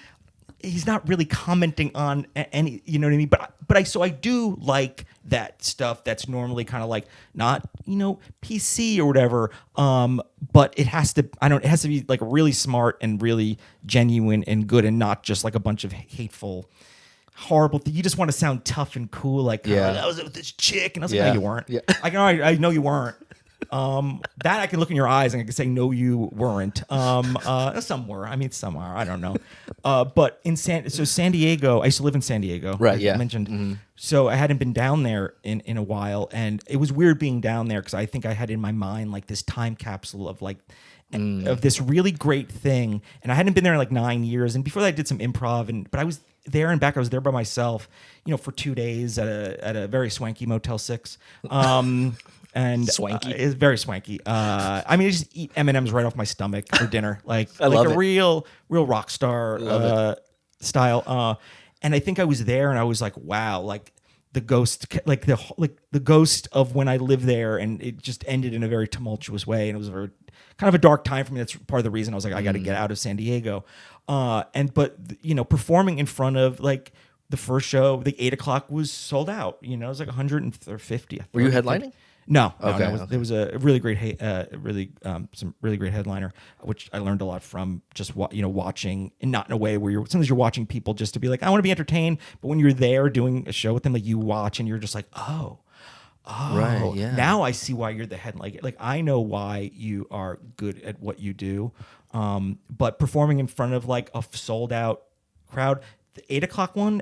He's not really commenting on any, you know what I mean? But I do like that stuff that's normally kind of like not, PC or whatever. But it has to, it has to be like really smart and really genuine and good and not just like a bunch of hateful, horrible things. You just want to sound tough and cool. Like, I was with this chick. And I was like, Yeah. no, you weren't. Yeah. I know you weren't. That I can look in your eyes and I can say, no, you weren't. Some were. I mean, some are. I don't know. But San Diego, I used to live in San Diego. Right, like yeah. I mentioned. So I hadn't been down there in a while. And it was weird being down there because I think I had in my mind like this time capsule of like, of this really great thing. And I hadn't been there in like 9 years. And before that I did some improv, but I was there and back. I was there by myself, for 2 days at a very swanky Motel 6. And Swanky. it's very swanky. I just eat M&Ms right off my stomach for dinner, like love it. real rock star style. And I think I was there, and I was like, wow, like the ghost, like the ghost of when I lived there, and it just ended in a very tumultuous way, and it was kind of a dark time for me. That's part of the reason I was like, I got to get out of San Diego. But performing in front of like the first show, the 8 o'clock was sold out. It was like 150. Were you headlining? No, Okay, there was a really great, some really great headliner, which I learned a lot from just watching, and not in a way where sometimes you're watching people just to be like, I want to be entertained, but when you're there doing a show with them, like you watch and you're just like, oh, Right, yeah. now I see why you're the head. Like I know why you are good at what you do, but performing in front of like a sold out crowd, the 8 o'clock one.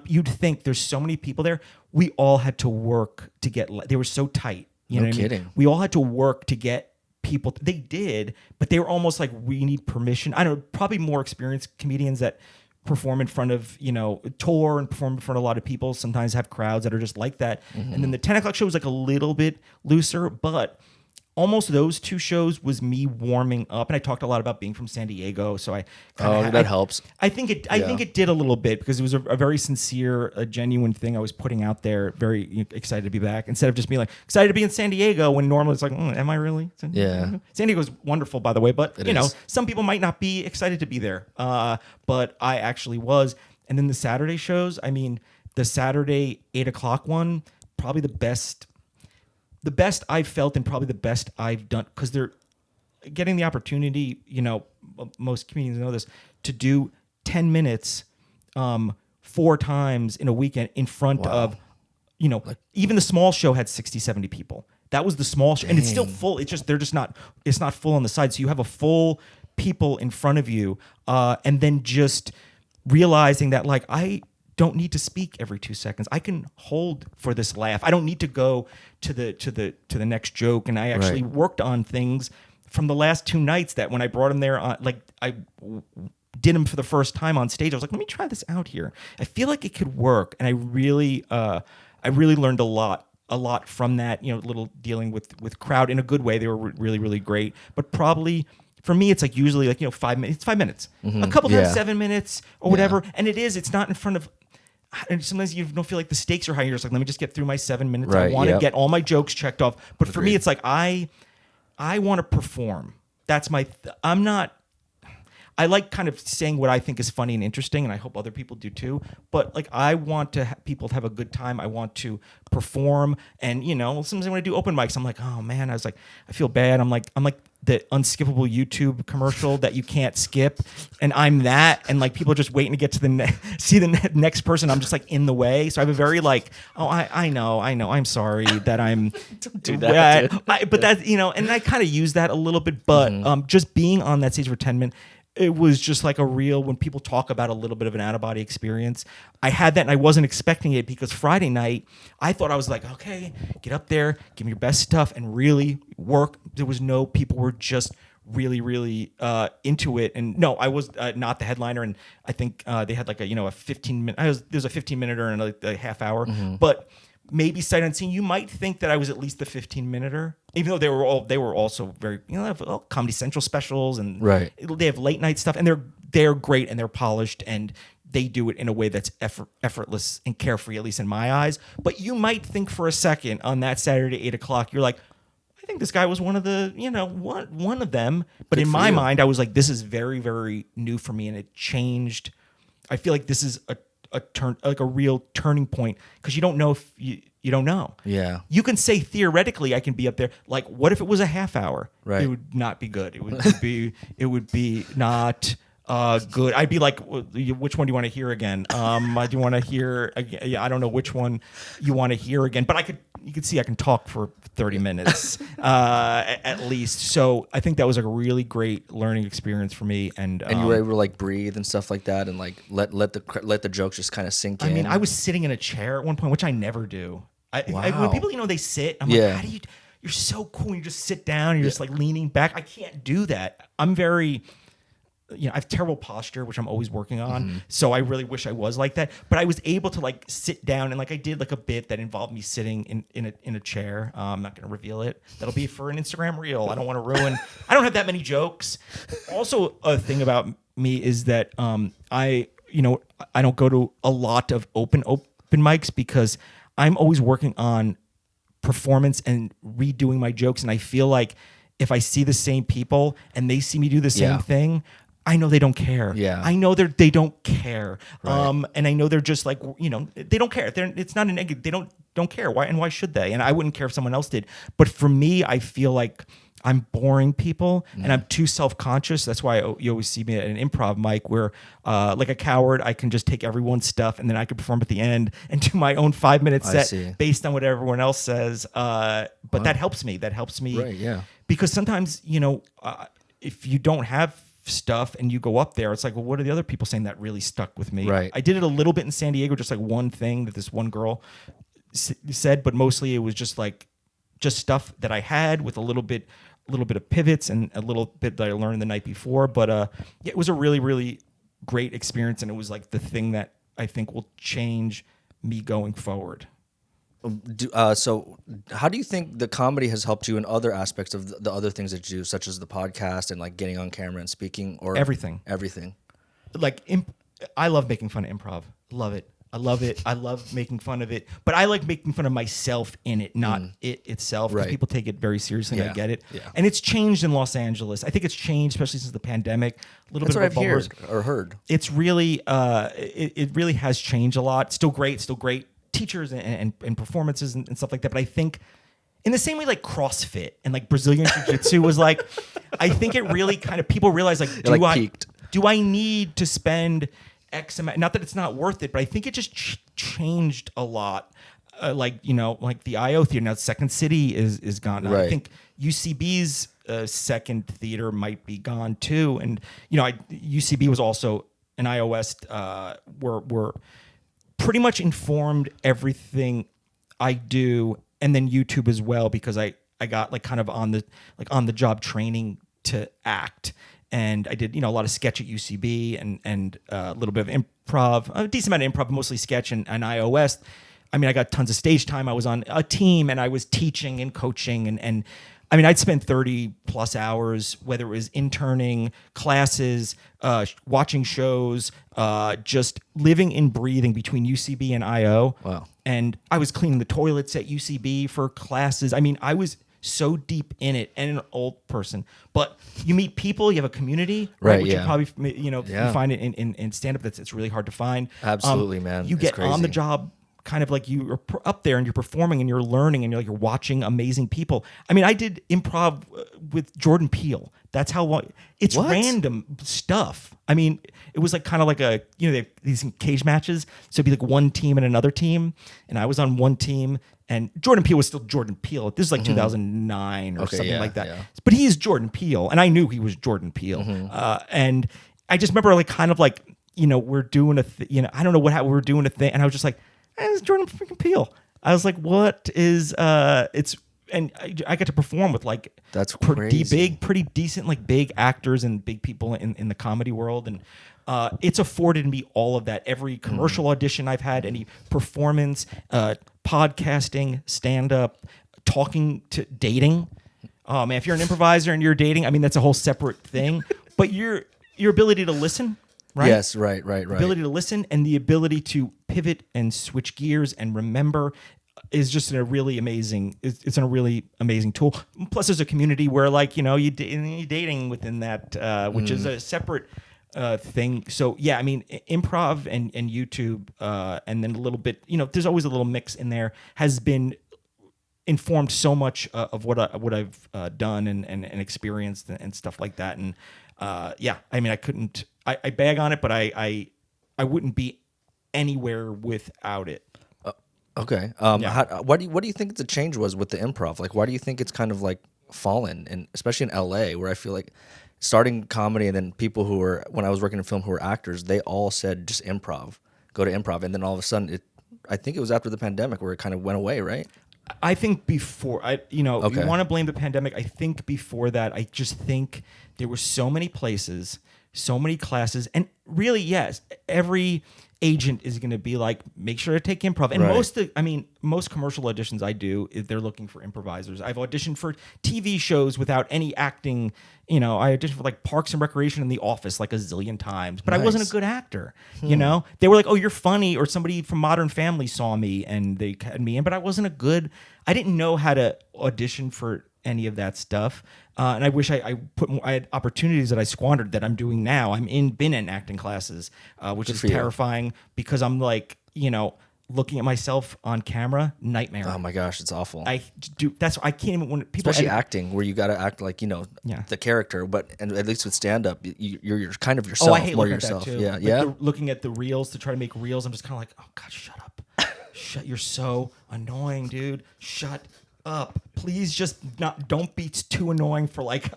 You'd think there's so many people there. We all had to work to get. They were so tight. You know what I mean? Kidding. We all had to work to get people. They did, but they were almost like, we need permission. I don't know. Probably more experienced comedians that perform in front of tour and perform in front of a lot of people. Sometimes have crowds that are just like that. And then the 10 o'clock show was like a little bit looser, but. Almost those two shows was me warming up, and I talked a lot about being from San Diego, so I that helps. I think it did a little bit because it was a very sincere, a genuine thing I was putting out there. Very excited to be back instead of just being like excited to be in San Diego when normally it's like, am I really? San Diego? San Diego's wonderful, by the way, but some people might not be excited to be there, but I actually was. And then the Saturday shows, the Saturday 8 o'clock one, probably the best. the best I've felt and probably the best I've done, because they're getting the opportunity, most comedians know this, to do 10 minutes 4 times in a weekend in front of, even the small show had 60, 70 people. That was the small show. And it's still full. It's just, it's not full on the side. So you have a full people in front of you. And then just realizing that, like, I don't need to speak every 2 seconds. I can hold for this laugh. I don't need to go to the next joke. And I actually worked on things from the last 2 nights that when I brought him there, I did them for the first time on stage. I was like, let me try this out here. I feel like it could work. And I really learned a lot from that, little dealing with crowd in a good way. They were really, really great. But probably for me, it's like usually like, 5 minutes. It's 5 minutes. A couple times 7 minutes or whatever. And it's not in front of, and sometimes you don't feel like the stakes are high. You're just like, let me just get through my 7 minutes. I want to get all my jokes checked off. But for me, it's like, I want to perform. That's I like kind of saying what I think is funny and interesting, and I hope other people do too. But like, I want people to have a good time. I want to perform, and sometimes when I do open mics, I'm like, oh man, I feel bad. I'm like the unskippable YouTube commercial that you can't skip, and I'm that, and like people are just waiting to get to see the next person. I'm just like in the way. So I have a very like, oh, I know. I'm sorry that I'm. Don't do that. But that's and I kind of use that a little bit, but just being on that stage for 10 minutes. It was just like a real, when people talk about a little bit of an out-of-body experience, I had that and I wasn't expecting it, because Friday night, I thought I was like, okay, get up there, give me your best stuff and really work. There was people were just really, really into it. And no, I was not the headliner. And I think they had like a 15-minute, there's a 15-minute and a half hour. But maybe sight unseen, you might think that I was at least the 15-minuter, even though they were also very, they have Comedy Central specials and they have late night stuff, and they're great and they're polished and they do it in a way that's effortless and carefree, at least in my eyes. But you might think for a second on that Saturday 8:00, you're like, I think this guy was one of the, one of them. But in my mind, I was like, this is very, very new for me, and it changed. I feel like this is a turn, like a real turning point, because you don't know if you don't know. Yeah. You can say theoretically I can be up there. Like, what if it was a half hour? Right. It would not be good. It would be not good. I'd be like, which one do you want to hear again? Do you want to hear? I don't know which one you want to hear again. But you could see I can talk for 30 minutes at least. So I think that was a really great learning experience for me. And you were able to like breathe and stuff like that, and like let the jokes just kind of sink in. I mean, I was sitting in a chair at one point, which I never do. When people they sit, I'm like, how do you? You're so cool. You just sit down. You're just like leaning back. I can't do that. I'm very. I have terrible posture, which I'm always working on. So I really wish I was like that. But I was able to like sit down, and like I did like a bit that involved me sitting in a chair. I'm not going to reveal it. That'll be for an Instagram reel. I don't want to ruin. I don't have that many jokes. Also, a thing about me is that I don't go to a lot of open mics, because I'm always working on performance and redoing my jokes, and I feel like if I see the same people and they see me do the same thing, I know they don't care. Yeah. I know they don't care. Right. And I know they're just like, they don't care. It's not a negative. They don't care. Why should they? And I wouldn't care if someone else did. But for me, I feel like I'm boring people, and I'm too self-conscious. That's why you always see me at an improv mic where, like a coward, I can just take everyone's stuff and then I can perform at the end and do my own 5-minute set based on what everyone else says. But that helps me. Right, yeah. Because sometimes, if you don't have stuff and you go up there, it's like, well, what are the other people saying that really stuck with me? Right. I did it a little bit in San Diego, just like one thing that this one girl said, but mostly it was just stuff that I had with a little bit of pivots and a little bit that I learned the night before. But it was a really, really great experience, and it was like the thing that I think will change me going forward. So how do you think the comedy has helped you in other aspects of the other things that you do, such as the podcast and like getting on camera and speaking, or everything? Like, I love making fun of improv. Love it. I love it. I love making fun of it, but I like making fun of myself in it, not it itself. Because people take it very seriously. And I get it. Yeah. And it's changed in Los Angeles. I think it's changed, especially since the pandemic. A little That's bit what of I've heard. It's really, it really has changed a lot. Still great. Teachers and performances and stuff like that. But I think in the same way like CrossFit and like Brazilian Jiu-Jitsu was like, I think it really kind of people realize like, peaked. do I need to spend X amount? Not that it's not worth it, but I think it just changed a lot. Like the IO theater now, Second City is gone. Right. I think UCB's second theater might be gone too, and UCB was also an IO West. Were pretty much informed everything I do, and then YouTube as well, because I got like kind of on the job training to act. And I did, a lot of sketch at UCB and a little bit of improv, a decent amount of improv, mostly sketch and iOS. I mean, I got tons of stage time. I was on a team and I was teaching and coaching. And I mean, I'd spend 30 plus hours, whether it was interning, classes, watching shows, just living and breathing between UCB and IO. Wow. And I was cleaning the toilets at UCB for classes. I mean, I was so deep in it, and an old person, but you meet people, you have a community, right? Which you probably, you find it in stand-up. It's really hard to find. Absolutely, man. You get on the job, kind of like you're up there and you're performing and you're learning and you're watching amazing people. I mean, I did improv with Jordan Peele. That's how long. It's random stuff. I mean, it was like kind of like they have these cage matches. So it'd be like one team and another team, and I was on one team. And Jordan Peele was still Jordan Peele. This is like 2009 or something like that. Yeah. But he is Jordan Peele, and I knew he was Jordan Peele. And I just remember like kind of like we're doing I don't know what we're doing a thing, and I was just like, it's Jordan freaking Peele. I was like, what is it's. And I got to perform with like that's pretty decent, like big actors and big people in the comedy world, and it's afforded me all of that. Every commercial audition I've had, any performance, podcasting, stand up, talking to dating. Oh man, if you're an improviser and you're dating, I mean that's a whole separate thing. But your ability to listen, right? Yes, right. Ability to listen and the ability to pivot and switch gears and remember is just a really amazing. It's a really amazing tool. Plus, there's a community where like you're dating within that, which is a separate thing. So yeah, I mean, improv and YouTube, and then a little bit. There's always a little mix in there. Has been informed so much of what I've done and experienced and stuff like that. And yeah, I mean, I bag on it, but I wouldn't be anywhere without it. Okay. What do you think the change was with the improv? Like, why do you think it's kind of like fallen, and especially in LA, where I feel like starting comedy and then people who were, when I was working in film, who were actors, they all said just improv, go to improv, and then all of a sudden I think it was after the pandemic where it kind of went away, right? I think before you want to blame the pandemic. I think before that, I just think there were so many places, so many classes, and really, yes, every agent is going to be like, make sure to take improv. And most commercial auditions I do, they're looking for improvisers. I've auditioned for TV shows without any acting. I auditioned for like Parks and Recreation and The Office like a zillion times, but I wasn't a good actor. They were like, oh, you're funny, or somebody from Modern Family saw me and they had me in, but I didn't know how to audition for any of that stuff. And I wish I had opportunities that I squandered that I'm doing now. Been in acting classes, which is terrifying because I'm like, looking at myself on camera, nightmare. Oh my gosh, it's awful. I can't even, when people, especially acting, where you got to act like the character. But and at least with stand up, you're kind of yourself. Oh, I hate more looking yourself. At that too. Yeah. Looking at the reels to try to make reels, I'm just kind of like, oh god, shut up. You're so annoying, dude. Shut up. Please just don't be too annoying for like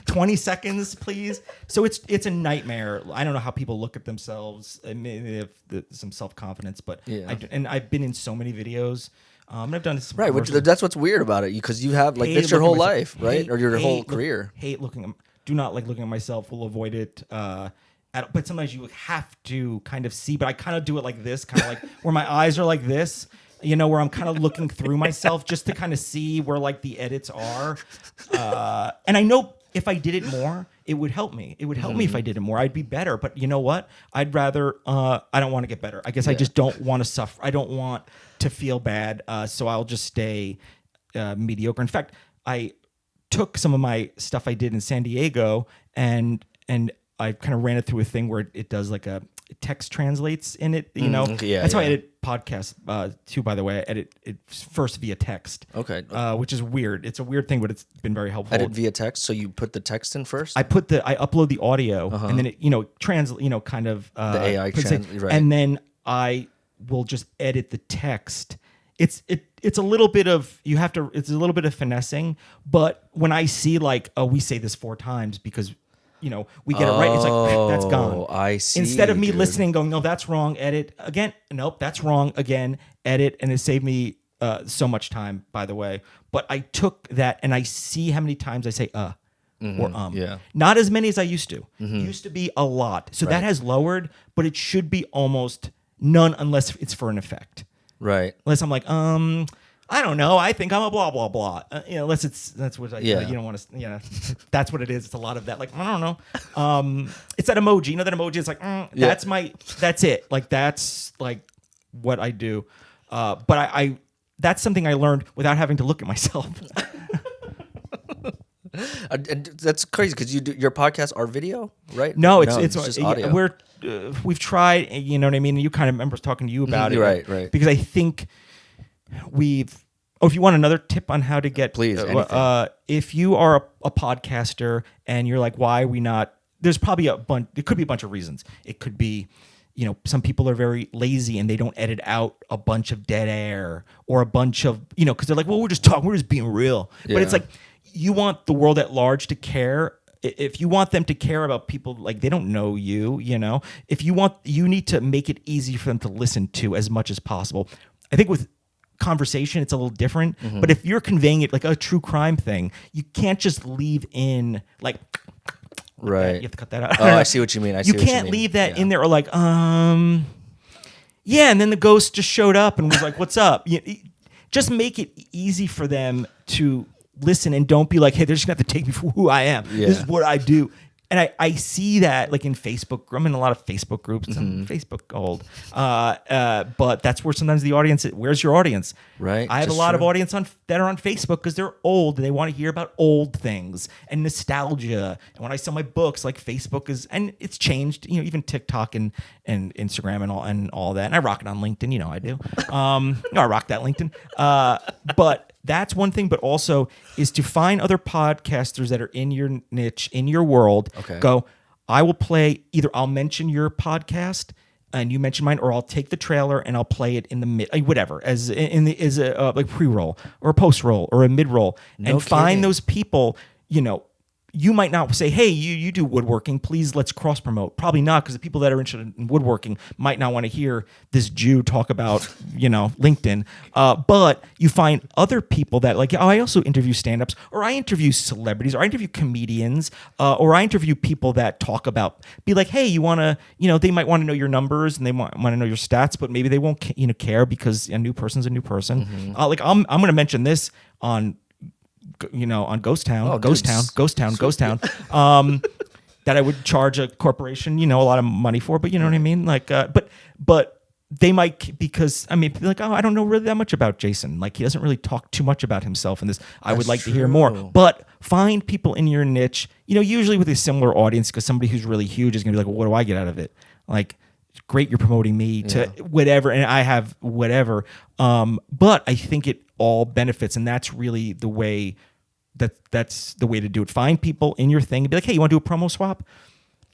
20 seconds, please. So it's a nightmare. I don't know how people look at themselves. Maybe they have some self-confidence, but yeah. I've been in so many videos. And I've done some right, that's what's weird about it, because you have like it's your whole life, right? Or your whole career. Do not like looking at myself. Will avoid it. But sometimes you have to kind of see. But I kind of do it like this, kind of like where my eyes are like this. Where I'm kind of looking through myself just to kind of see where like the edits are. And I know if I did it more, it would help me. It would help me if I did it more. I'd be better. But you know what? I'd rather, I don't want to get better. I guess I just don't want to suffer. I don't want to feel bad. So I'll just stay mediocre. In fact, I took some of my stuff I did in San Diego and I kind of ran it through a thing where it does like text translates in it. You know, yeah, that's how I yeah. edit podcasts too. By the way, I edit it first via text. Okay. Which is weird. It's a weird thing, but it's been very helpful. Edit via text, so you put the text in first. I upload the audio, and then it kind of The AI puts it, right. and then I will just edit the text. It's a little bit of it's a little bit of finessing, but when I see like, oh, we say this 4 times because we get it right, it's like that's gone. I see. Instead of me dude. listening, going, no, that's wrong, edit again. Nope, that's wrong again, edit, and it saved me so much time, by the way. But I took that and I see how many times I say or Yeah. not as many as I used to. Used to be a lot, so that has lowered, but it should be almost none unless it's for an effect. Right. Unless I'm like, I don't know. I think I'm a blah blah blah. Unless that's what you don't want to. That's what it is. It's a lot of that. Like I don't know. It's that emoji. That emoji. It's like That's it. Like that's like what I do. But I that's something I learned without having to look at myself. And that's crazy because your podcasts are video, right? No, it's just audio. We've tried. You know what I mean. You kind of remember talking to you about it, right? Because I think if you want another tip on how to get, please, if you are a podcaster and you're like, why are we not? There's probably it could be a bunch of reasons. It could be, some people are very lazy and they don't edit out a bunch of dead air or a bunch of, because they're like, well, we're just talking, we're just being real. Yeah. But it's like, you want the world at large to care. If you want them to care about people, like they don't know you, if you need to make it easy for them to listen to as much as possible. I think with conversation, it's a little different. But if you're conveying it like a true crime thing, you can't just leave in like, right. You have to cut that out. Oh, I see what you mean. You can't leave that in there or like, and then the ghost just showed up and was like, what's up? Just make it easy for them to listen and don't be like, hey, they're just gonna have to take me for who I am. Yeah. This is what I do. And I see that like in Facebook. I'm in a lot of Facebook groups. I'm Facebook old. But that's where sometimes the audience, where's your audience? Right. I have a lot of audience that are on Facebook because they're old and they want to hear about old things and nostalgia. And when I sell my books, like Facebook and it's changed, even TikTok and Instagram and all that. And I rock it on LinkedIn, I do. I rock that LinkedIn. But that's one thing, but also is to find other podcasters that are in your niche, in your world. Okay. Go, I will play, either I'll mention your podcast and you mention mine, or I'll take the trailer and I'll play it in the mid, whatever, as a like pre-roll or a post-roll or a mid-roll. And find those people, you might not say, hey, you do woodworking, please let's cross promote. Probably not, because the people that are interested in woodworking might not want to hear this Jew talk about, LinkedIn. But you find other people that like, I also interview stand-ups, or I interview celebrities, or I interview comedians, or I interview people that talk about, be like, hey, you want to, they might want to know your numbers and they want to know your stats, but maybe they won't, care because a new person's a new person. Like I'm going to mention this on Ghost Town, Ghost Town, that I would charge a corporation, a lot of money for, but you know what I mean? Like, but they might, because be like, oh, I don't know really that much about Jason. Like, he doesn't really talk too much about himself in this. I would like to hear more. But find people in your niche, usually with a similar audience, because somebody who's really huge is going to be like, well, what do I get out of it? Like, great, you're promoting me to whatever, and I have whatever. But I think it all benefits, and that's really the way that's the way to do it. Find people in your thing and be like, hey, you want to do a promo swap?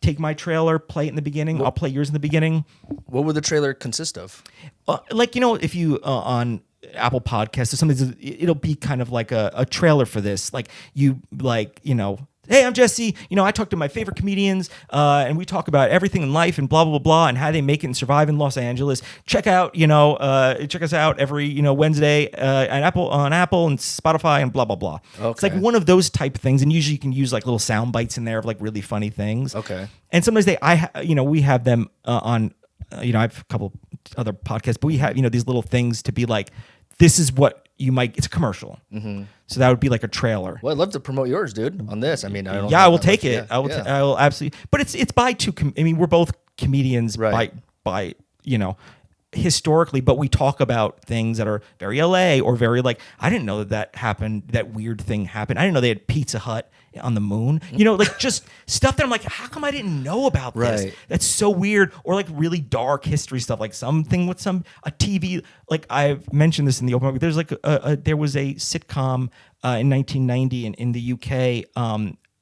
Take my trailer, play it in the beginning. I'll play yours in the beginning. What would the trailer consist of? If you on Apple Podcasts or something, it'll be kind of like a trailer for this. Like hey, I'm Jesse. I talk to my favorite comedians, and we talk about everything in life and blah blah blah, and how they make it and survive in Los Angeles. Check out, check us out every Wednesday on Apple and Spotify and blah blah blah. Okay. It's like one of those type of things, and usually you can use like little sound bites in there of like really funny things. Okay. And sometimes we have them on. I have a couple other podcasts, but we have these little things to be like, this is what you might. It's a commercial. Mm-hmm. So that would be like a trailer. Well, I'd love to promote yours, dude, on this. I don't. Yeah, I will take it. I will absolutely. But it's by two. We're both comedians, right. by historically, but we talk about things that are very LA or very like, I didn't know that happened, that weird thing happened. I didn't know they had Pizza Hut on the moon. You know, like just stuff that I'm like, how come I didn't know about this? Right. That's so weird. Or like really dark history stuff, like something with a TV. Like I've mentioned this in the open mic. There's like there was a sitcom in 1990 in the UK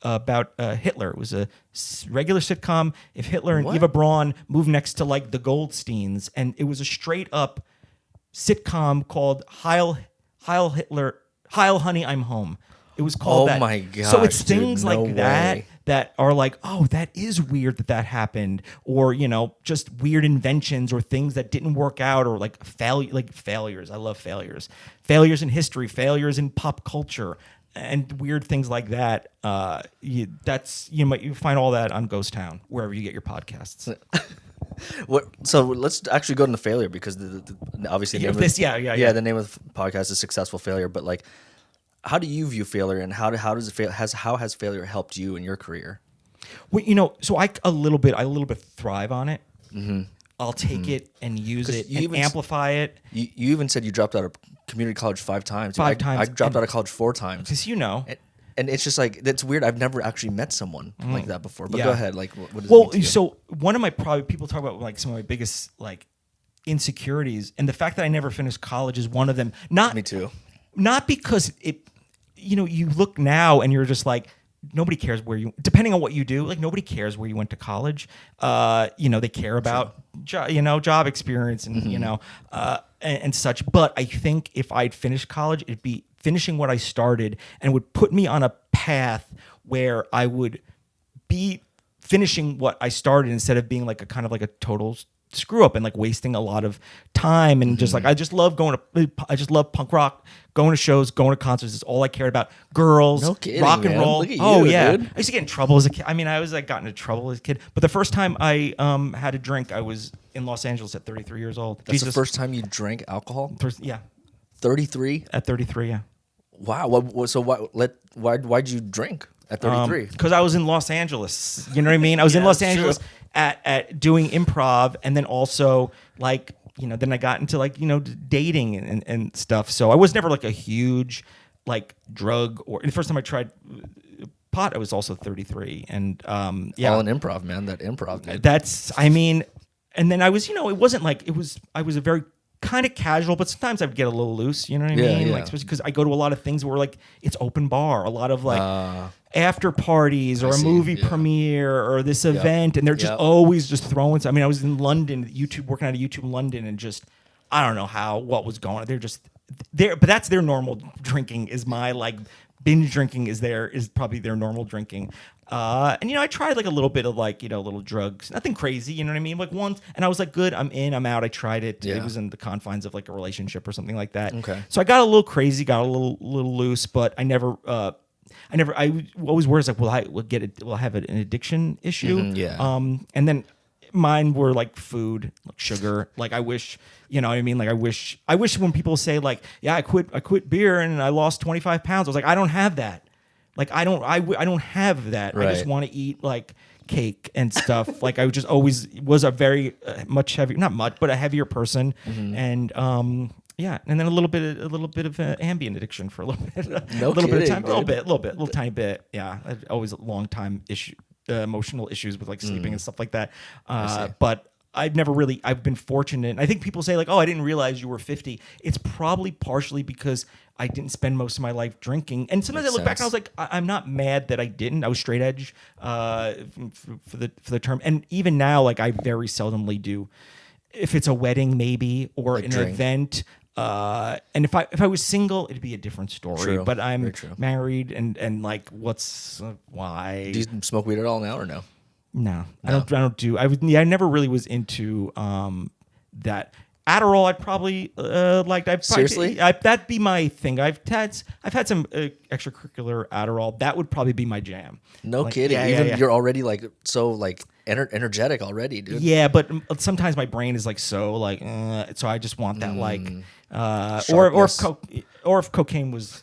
about Hitler. It was a regular sitcom. If Hitler and Eva Braun moved next to like the Goldsteins, and it was a straight up sitcom called Heil Hitler, Heil Honey, I'm Home. It was called that. Oh my god! So it's things dude, no like that way. that are like, oh, that is weird that happened, or you know, just weird inventions or things that didn't work out, or like failures. I love failures in history, failures in pop culture, and weird things like that. You find all that on Ghost Town, wherever you get your podcasts. So let's actually go into failure, because obviously the name Yeah. the name of the podcast is Successful Failure. But like, how do you view failure, and how has failure helped you in your career? Well, you know, so I a little bit thrive on it. Mm-hmm. I'll take it and use it and amplify it. You even said you dropped out of community college 5 times. Five times. I dropped out of college 4 times. Because you know. And it's just like, that's weird. I've never actually met someone like that before. But Yeah. go ahead. Like, what does it mean to you? So one of my people talk about like some of my biggest like insecurities, and the fact that I never finished college is one of them. Not Me too. Not because it, you know, you look now and you're just like, nobody cares where you, depending on what you do, like nobody cares where you went to college. You know, they care about job experience and you know and such. But I think if I'd finished college, it'd be finishing what I started, and would put me on a path where I would be finishing what I started instead of being like a kind of like a total screw up and like wasting a lot of time and just like I just love punk rock, going to shows, going to concerts. It's all I cared about. Girls, No kidding, rock and man. roll. Look at Oh you, yeah, dude. I used to get in trouble as a kid. I mean, I was like got into trouble as a kid. But the first time I had a drink, I was in Los Angeles at 33 years old. That's the first time you drank alcohol? Yeah, 33? at 33. Yeah. Wow. Why'd you drink at 33? Because I was in Los Angeles. You know what I mean? I was in Los Angeles at doing improv, and then also like, you know, then I got into like, you know, dating and stuff. So I was never like a huge like drug, or the first time I tried pot, I was also 33. And All in improv, man. That improv, dude. that's, I mean, and then I was, you know, it wasn't like, I was a very kind of casual, but sometimes I'd get a little loose, you know what I mean? Yeah. Like, especially because I go to a lot of things where like it's open bar, a lot of like after parties or a movie premiere or this event, and they're just always just throwing. I mean, I was in London, working at a YouTube in London, and just I don't know what was going on. They're just there, but that's their normal drinking. Is my like binge drinking is probably their normal drinking. And you know, I tried like a little bit of like, you know, little drugs, nothing crazy, you know what I mean? Like once, and I was like, good, I'm in, I'm out. I tried it. Yeah. It was in the confines of like a relationship or something like that. Okay. So I got a little crazy, got a little loose, but I always worries like, will I have an addiction issue? Yeah. And then mine were like food, like sugar. Like I wish, you know what I mean? Like I wish when people say like, yeah, I quit beer and I lost 25 pounds. I was like, I don't have that. Like I don't have that. Right. I just want to eat like cake and stuff. Like I just always was a very much heavier, not much, but a heavier person. And yeah, and then a little bit of ambient addiction for a little bit, bit of time, a little tiny bit. Yeah, always a long time issue, emotional issues with like sleeping and stuff like that. But I've been fortunate. And I think people say like, oh, I didn't realize you were 50. It's probably partially because I didn't spend most of my life drinking. And sometimes I look back and I was like, I'm not mad that I didn't. I was straight edge for the term. And even now, like I very seldomly do. If it's a wedding, maybe, or like an event. And if I was single, it'd be a different story. True. But I'm married, and like, why? Do you smoke weed at all now or no? No, I don't do. I never really was into that. Adderall, I'd probably like. Seriously? That'd be my thing. I've had some extracurricular Adderall. That would probably be my jam. No like, kidding. Yeah. You're already like so like energetic already, dude. Yeah, but sometimes my brain is like so like, so I just want that like, or if cocaine was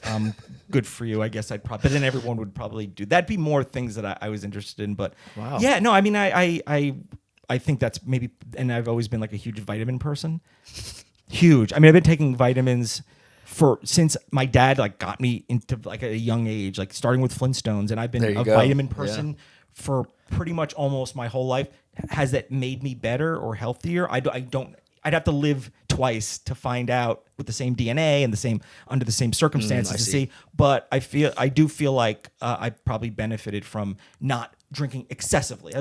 good for you, I guess I'd probably. But then everyone would probably do. That'd be more things that I was interested in. But wow. Yeah, no, I mean, I I think that's maybe, and I've always been like a huge vitamin person. Huge. I mean, I've been taking vitamins since my dad like got me into like at a young age, like starting with Flintstones, and I've been a vitamin person for pretty much almost my whole life. Has that made me better or healthier? I don't. I'd have to live twice to find out with the same DNA and under the same circumstances to see. But I do feel like I probably benefited from not drinking excessively,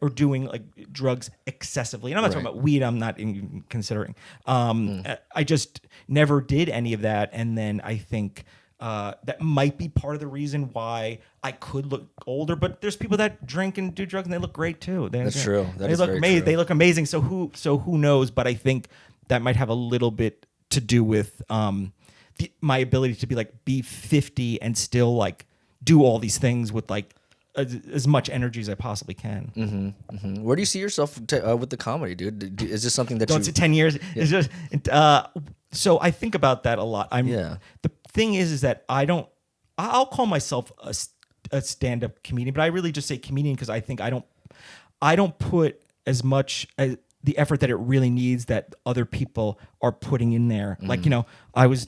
or doing like drugs excessively. And I'm not talking about weed. I'm not even considering. I just never did any of that, and then I think that might be part of the reason why I could look older. But there's people that drink and do drugs and they look great too. That's true. They look amazing. They look amazing. So who knows? But I think that might have a little bit to do with my ability to be 50 and still like do all these things with like as much energy as I possibly can. Mm-hmm, mm-hmm. Where do you see yourself with the comedy, dude? Is this something that don't say 10 years? Yeah. It's just so I think about that a lot. The thing is that I'll call myself a stand-up comedian, but I really just say comedian because I think I don't put as much as the effort that it really needs that other people are putting in there. Mm-hmm. Like, I was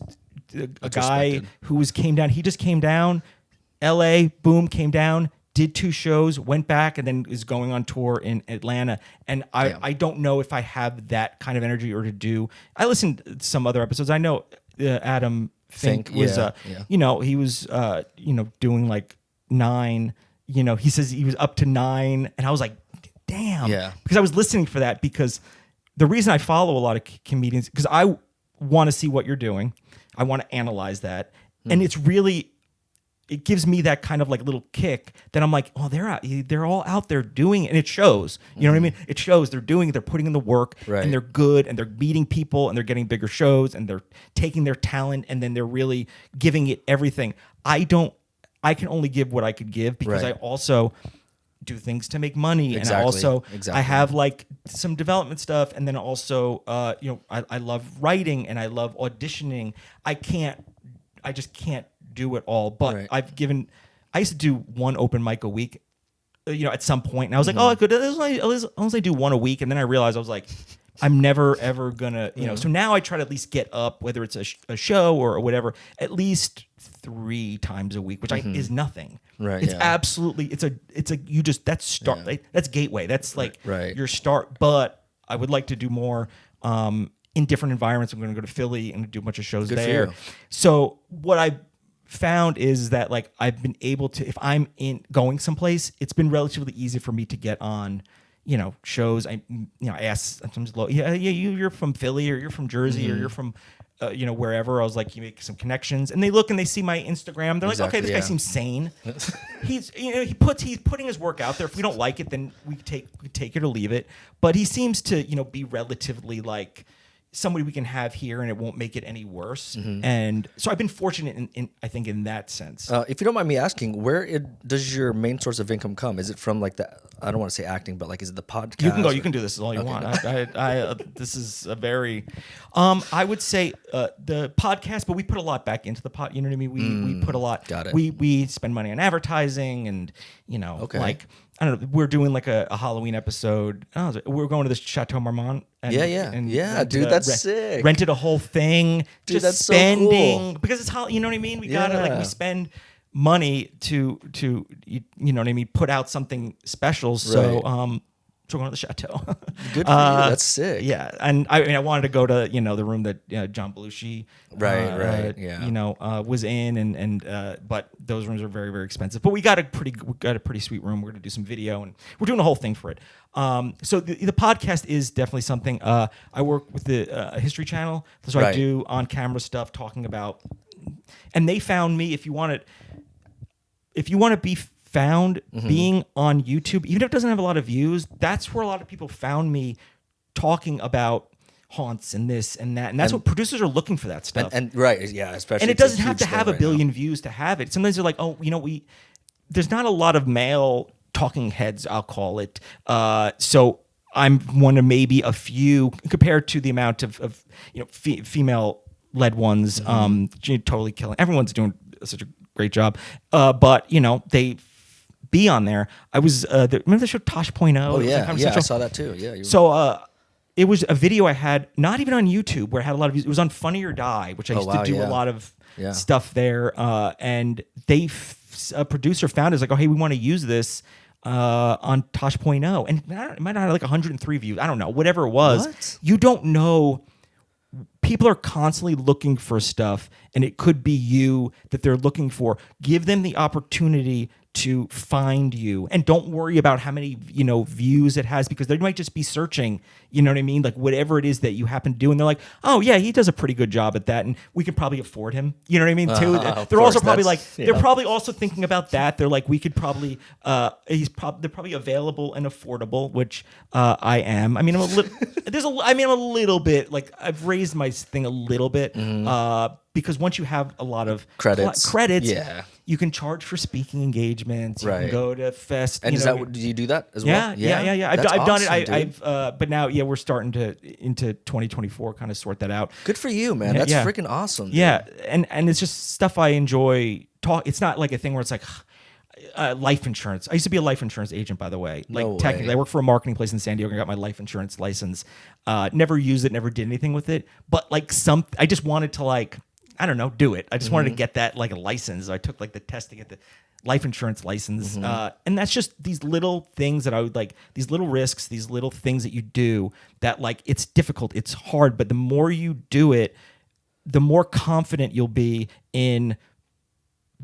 a guy who came down. He just came down, LA, boom, came down, did 2 shows, went back, and then is going on tour in Atlanta. And I don't know if I have that kind of energy or to do. I listened to some other episodes. I know Adam Fink was, he was, doing like 9. He says he was up to 9, and I was like, damn. Yeah. Because I was listening for that because the reason I follow a lot of comedians because I want to see what you're doing. I want to analyze that, and it gives me that kind of like little kick that I'm like, oh, they're all out there doing it, and it shows. You know what I mean? It shows they're doing it, they're putting in the work, and they're good, and they're meeting people, and they're getting bigger shows, and they're taking their talent, and then they're really giving it everything. I can only give what I could give because I also do things to make money, and I also I have like some development stuff, and then also I love writing and I love auditioning. I just can't do it all, but I used to do 1 open mic a week, at some point, and I was like, oh, I could as long as I do 1 a week, and then I realized I was like, I'm never ever gonna, so now I try to at least get up, whether it's a show or whatever, at least 3 times a week, which is nothing. Right. It's absolutely, that's start. Yeah. That's gateway. That's like your start. But I would like to do more in different environments. I'm going to go to Philly and do a bunch of shows there. So what I found is that like I've been able to, if I'm going someplace, it's been relatively easy for me to get on, shows. I ask sometimes, you're from Philly or you're from Jersey or you're from, wherever. I was like, you make some connections, and they look and they see my Instagram. They're like, okay, this guy seems sane. He's putting his work out there. If we don't like it, then we take it or leave it. But he seems to, be relatively like somebody we can have here, and it won't make it any worse. Mm-hmm. And so I've been fortunate I think in that sense. If you don't mind me asking, where does your main source of income come? Is it from like I don't want to say acting, but like, is it the podcast? You can do this all you want. This is a very, I would say the podcast, but we put a lot back into the pod. You know what I mean? We put a lot. Got it. We spend money on advertising, and like, I don't know. We're doing like a Halloween episode. We're going to this Chateau Marmont. Dude, that's sick. Rented a whole thing. Dude, that's spending, so cool. Because it's you know what I mean. We gotta we spend money to you know what I mean. Put out something special. So so we're going to the Chateau. Good for you. That's sick. Yeah, and I wanted to go to the room that John Belushi was in, and but those rooms are very, very expensive. But we got a pretty sweet room. We're going to do some video, and we're doing a whole thing for it. So the podcast is definitely something. I work with the History Channel, so I do on camera stuff talking about. And they found me. If you want to be found being on YouTube, even if it doesn't have a lot of views, that's where a lot of people found me talking about haunts and this and that, and that's what producers are looking for, that stuff. Especially. And it doesn't have to have a billion views to have it. Sometimes they're like, there's not a lot of male talking heads, I'll call it. So I'm one of maybe a few compared to the amount of female led ones. Totally killing. Everyone's doing such a great job, but be on there. I was remember the show Tosh Point Oh? Oh yeah, I saw that too. Yeah. So it was a video I had, not even on YouTube, where I had a lot of views. It was on Funny or Die, which I used to do a lot of stuff there. And a producer found it, was like, oh, hey, we want to use this on Tosh Point Oh. And it might not have like 103 views. I don't know, whatever it was. What? You don't know. People are constantly looking for stuff, and it could be you that they're looking for. Give them the opportunity to find you, and don't worry about how many views it has, because they might just be searching, you know what I mean, like whatever it is that you happen to do, and they're like, oh yeah, he does a pretty good job at that, and we can probably afford him, you know what I mean, too. They're also probably like, they're probably also thinking about that. They're like, we could probably they're probably available and affordable, which I am. I mean, I'm a little bit like, I've raised my thing a little bit, because once you have a lot of credits, you can charge for speaking engagements. You can go to fest. And do you do that as well? Yeah. I've done it. But now, we're starting to into 2024 kind of sort that out. Good for you, man. That's freaking awesome. Dude. Yeah, and it's just stuff I enjoy. It's not like a thing where it's like life insurance. I used to be a life insurance agent, by the way. Like technically, I worked for a marketing place in San Diego and got my life insurance license. Never used it, never did anything with it. But like I just wanted to I don't know, do it. I just wanted to get that like a license. I took like the test to get the life insurance license. And that's just these little things that I would like, these little risks, these little things that you do that like, it's difficult, it's hard, but the more you do it, the more confident you'll be in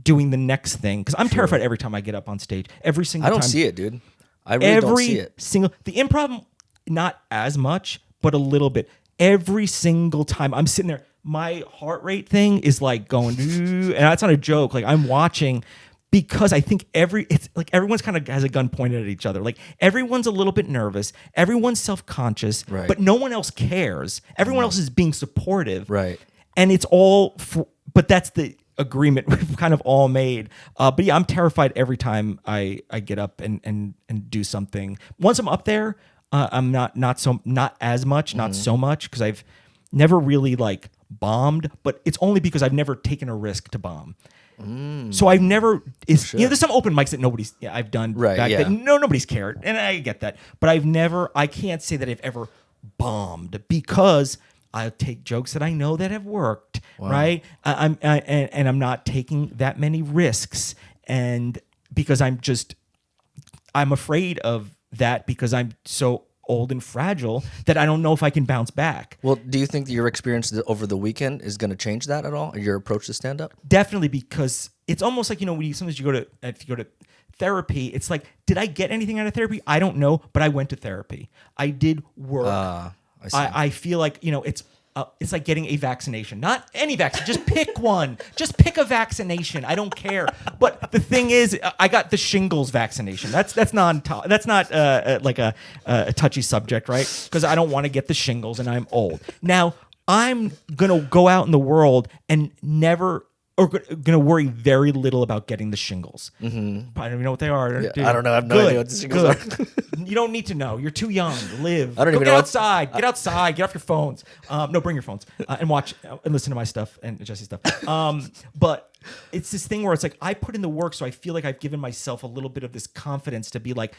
doing the next thing. Because I'm terrified every time I get up on stage. Every single time. I don't see it, dude. I really don't see it. The improv, not as much, but a little bit. Every single time I'm sitting there, my heart rate thing is like going, and that's not a joke. Like I'm watching, because I think it's like everyone's kind of has a gun pointed at each other. Like everyone's a little bit nervous. Everyone's self-conscious, but no one else cares. Everyone else is being supportive. Right. And it's all but that's the agreement we've kind of all made. But yeah, I'm terrified every time I get up and do something. Once I'm up there, I'm not as much, not so much, because I've never really like bombed, but it's only because I've never taken a risk to bomb. So I've never there's some open mics that I've done back then. Nobody's cared, and I get that, but I can't say that I've ever bombed, because I take jokes that I know that have worked, right? I'm not taking that many risks, and because I'm afraid of that, because I'm so old and fragile that I don't know if I can bounce back. Well, do you think that your experience over the weekend is going to change that at all? Your approach to stand up? Definitely, because it's almost like, when sometimes if you go to therapy, it's like, did I get anything out of therapy? I don't know, but I went to therapy. I did work. I feel like, it's like getting a vaccination. Not any vaccine. Just pick one. Just pick a vaccination. I don't care. But the thing is, I got the shingles vaccination. That's not like a touchy subject, right? Because I don't want to get the shingles, and I'm old. Now, I'm going to go out in the world and going to worry very little about getting the shingles. I don't even know what they are. I don't know. I have no idea what the shingles are. You don't need to know. You're too young to live. I don't even know. Get outside. Get outside. Get off your phones. No, bring your phones and watch and listen to my stuff and Jesse's stuff. But it's this thing where it's like, I put in the work, so I feel like I've given myself a little bit of this confidence to be like,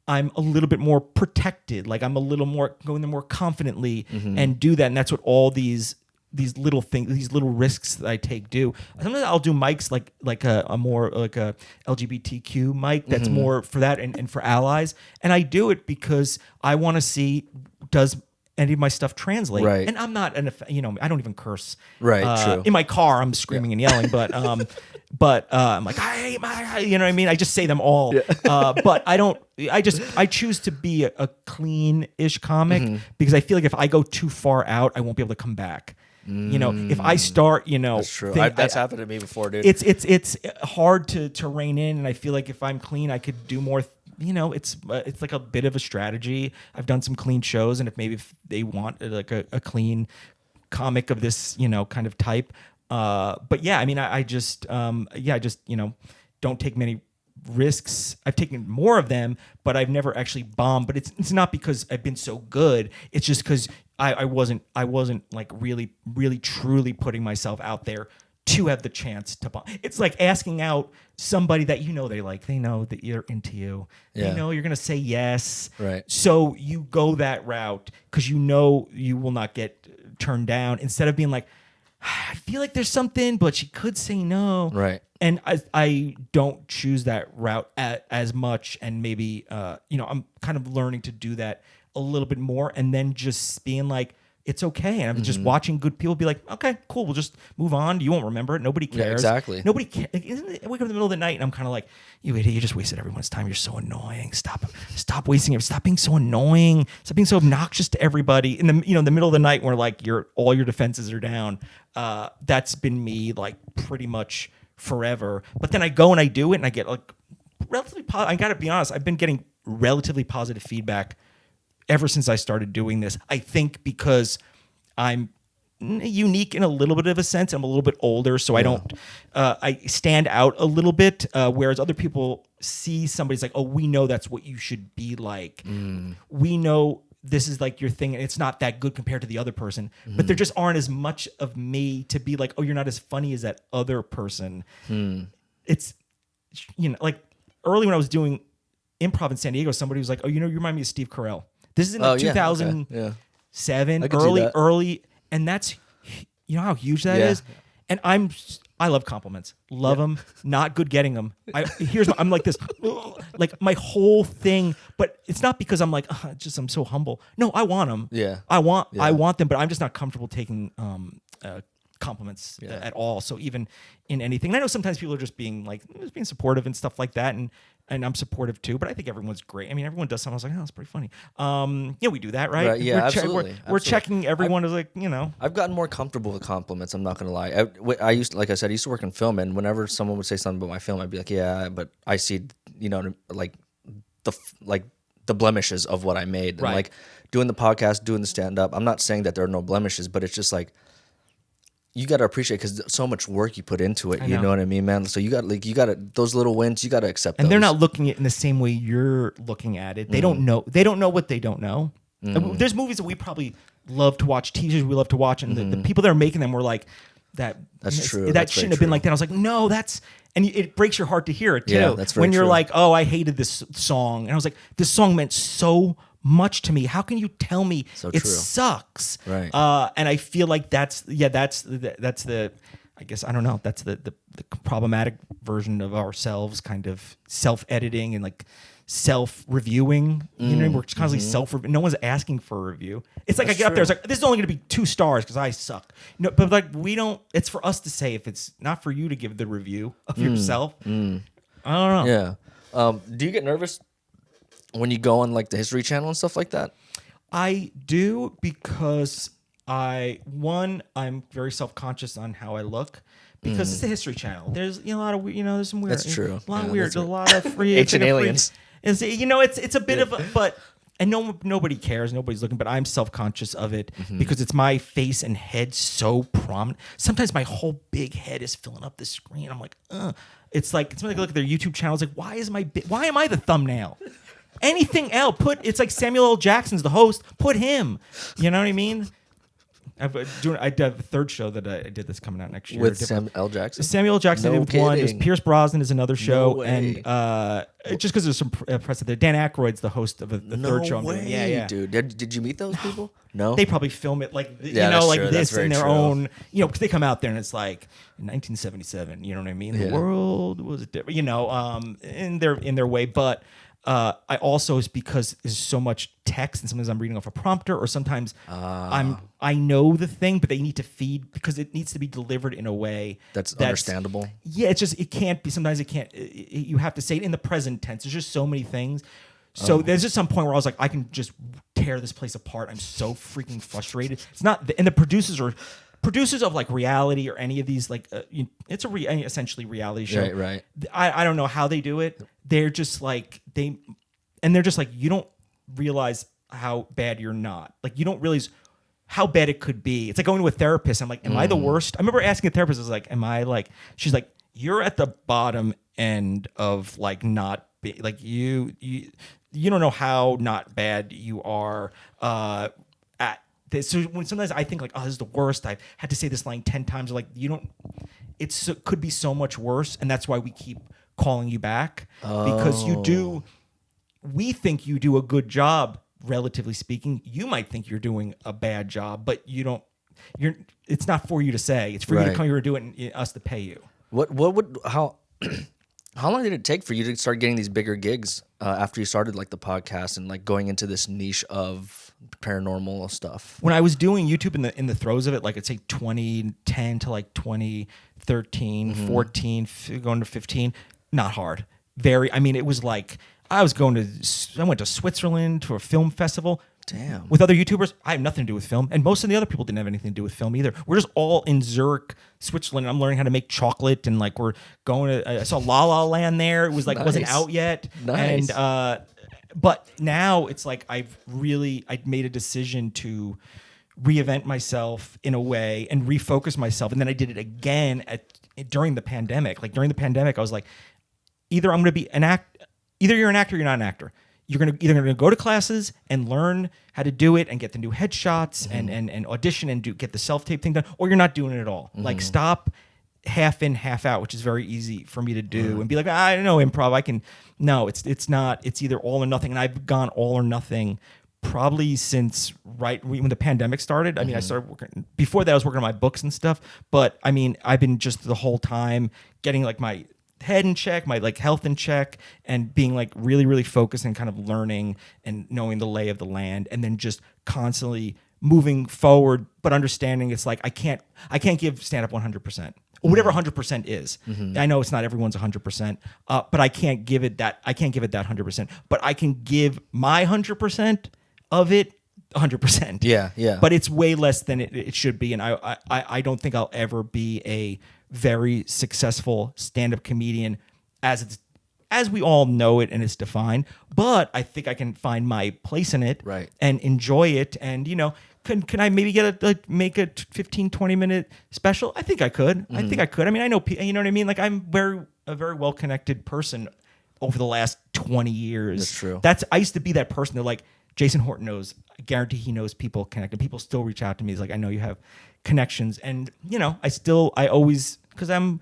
I'm a little bit more protected. Like I'm a little more going there more confidently and do that. And that's what all these little things, these little risks that I take do. Sometimes I'll do mics like a more like a LGBTQ mic that's more for that and for allies. And I do it because I want to see, does any of my stuff translate? Right. And I'm not I don't even curse. Right. True. In my car, I'm screaming and yelling, but I'm like, I hate my, you know what I mean? I just say them all. Yeah. But I choose to be a clean-ish comic because I feel like if I go too far out, I won't be able to come back. If I start, that's true. That's happened to me before, dude. It's hard to rein in, and I feel like if I'm clean, I could do more. It's like a bit of a strategy. I've done some clean shows, and if they want like a clean comic of this, kind of type. But yeah, I mean, I just don't take many risks. I've taken more of them, but I've never actually bombed. But it's not because I've been so good. It's just because I wasn't like really, really, truly putting myself out there to have the chance to bond. It's like asking out somebody that you know they like. They know that you're into you. Yeah. They know you're gonna say yes. Right. So you go that route because you know you will not get turned down. Instead of being like, I feel like there's something, but she could say no. Right. And I don't choose that route as much. And maybe I'm kind of learning to do that a little bit more. And then just being like, it's okay. And I'm just watching good people be like, okay, cool. We'll just move on. You won't remember it. Nobody cares. Yeah, exactly. Nobody cares. Like, I wake up in the middle of the night and I'm kind of like, you idiot, you just wasted everyone's time. You're so annoying. Stop wasting it. Stop being so annoying. Stop being so obnoxious to everybody. In the middle of the night where like all your defenses are down. That's been me like pretty much forever. But then I go and I do it and I get like relatively I got to be honest, I've been getting relatively positive feedback ever since I started doing this. I think because I'm unique in a little bit of a sense. I'm a little bit older, so I stand out a little bit, whereas other people see somebody's like, oh, we know that's what you should be like. We know this is like your thing, and it's not that good compared to the other person. But there just aren't as much of me to be like, oh, you're not as funny as that other person. It's, like early when I was doing improv in San Diego, somebody was like, oh, you remind me of Steve Carell. This is in 2007, early, and that's, how huge that is. And I love compliments, love them, not good getting them. I'm like this, like my whole thing, but it's not because I'm like, I'm so humble. No, I want them. Yeah. I want them, but I'm just not comfortable taking compliments at all. So even in anything, and I know sometimes people are just being supportive and stuff like that, and I'm supportive too. But I think everyone's great. I mean, everyone does something. I was like, oh, that's pretty funny. We do that, right? Yeah, we're checking everyone is like, I've gotten more comfortable with compliments. I'm not gonna lie. I used to work in film, and whenever someone would say something about my film, I'd be like, yeah, but I see, like the blemishes of what I made. Right. And like doing the podcast, doing the stand up. I'm not saying that there are no blemishes, but it's just like, you got to appreciate because so much work you put into it. You know what I mean, man? So you got those little wins, you got to accept and those. they're not looking at it in the same way you're looking at it. They don't know. They don't know what they don't know. There's movies that we probably love to watch, teasers we love to watch, and the people that are making them were like, that's true. That shouldn't have been like that. I was like, no, and it breaks your heart to hear it too. Yeah, that's very when you're true. like, oh, I hated this song, and I was like, this song meant so much to me. How can you tell me it sucks? Right. And I feel like that's the I guess I don't know. That's the problematic version of ourselves, kind of self-editing and like self-reviewing. We're constantly no one's asking for a review. It's like I get up there, it's like, this is only going to be 2 stars because I suck. But like we don't. It's for us to say. If it's not for you to give the review of yourself, I don't know. Yeah. Do you get nervous when you go on like the History Channel and stuff like that? I do because I'm very self-conscious on how I look because it's the History Channel. There's a lot of there's some weird. That's true. A lot of weird. A lot of free ancient aliens. It's a bit of a but. And nobody cares. Nobody's looking, but I'm self-conscious of it because it's my face and head so prominent. Sometimes my whole big head is filling up the screen. I'm like, It's like somebody look at their YouTube channel. It's like, why am I the thumbnail? Anything else? It's like Samuel L. Jackson's the host. Put him. You know what I mean? I have a third show that I did that's coming out next year. With Samuel L. Jackson? Samuel L. Jackson No with one. There's kidding. Pierce Brosnan is another show. No way. And just because there's some press there. Dan Aykroyd's the host of the third show. I'm No doing. way, Yeah. dude. Did you meet those people? No? They probably film it like, that's like true. That's this very in their true. own, because they come out there and it's like 1977, you know what I mean? The world was different, in their way. But I also, is because there's so much text and sometimes I'm reading off a prompter or sometimes I know the thing, but they need to feed because it needs to be delivered in a way that's understandable. Yeah, it can't be, sometimes it can't, you have to say it in the present tense. There's just so many things. So there's just some point where I was like, I can just tear this place apart. I'm so freaking frustrated. It's not, and the producers of like reality or any of these, like it's essentially reality show. Right. I don't know how they do it. They're just like they're just like, you don't realize how bad you're not. Like you don't realize how bad it could be. It's like going to a therapist. I'm like, am I the worst? I remember asking a therapist, I was like, am I like? She's like, you're at the bottom end of like not be, like you don't know how not bad you are at this. So when sometimes I think like, oh, this is the worst. I've had to say this line 10 times. Like you don't. could be so much worse, and that's why we keep calling you back because we think you do a good job, relatively speaking. You might think you're doing a bad job, but you don't. It's not for you to say. It's for you to come here and do it, and us to pay you. How long did it take for you to start getting these bigger gigs after you started like the podcast and like going into this niche of paranormal stuff? When I was doing YouTube in the throes of it, like I'd say 2010 to like 2013, 14, going to 15, not hard. I mean, it was like I went to Switzerland to a film festival. Damn. With other YouTubers, I have nothing to do with film, and most of the other people didn't have anything to do with film either. We're just all in Zurich, Switzerland. I'm learning how to make chocolate, and like we're going to. I saw La La Land there. It was like wasn't out yet, Nice. And but now it's like I made a decision to reinvent myself in a way and refocus myself, and then I did it again during the pandemic. Like during the pandemic, I was like, either I'm going to be either you're an actor, or you're not an actor. You're either gonna go to classes and learn how to do it and get the new headshots and audition and get the self-tape thing done, or you're not doing it at all. Like stop half in, half out, which is very easy for me to do and be like, I don't know improv. I can. No, it's not. It's either all or nothing. And I've gone all or nothing probably since when the pandemic started. I mean, I started working before that. I was working on my books and stuff, but I mean, I've been just the whole time getting like my head in check, my like health in check, and being like really, really focused and kind of learning and knowing the lay of the land, and then just constantly moving forward, but understanding it's like I can't give stand up 100%. Or whatever 100% is. I know it's not everyone's 100%, but I can't give it that 100%. But I can give my 100% of it 100%. Yeah. But it's way less than it should be, and I don't think I'll ever be a very successful stand-up comedian as we all know it and it's defined. But I think I can find my place in it, and enjoy it, and can I maybe make a 15, 20 minute special? I think I could. I mean, I know, you know what I mean? Like I'm a very well connected person over the last 20 years. That's true. I used to be that person that like Jason Horton knows. I guarantee he knows people connected. People still reach out to me. He's like, I know you have connections, and I always, because I'm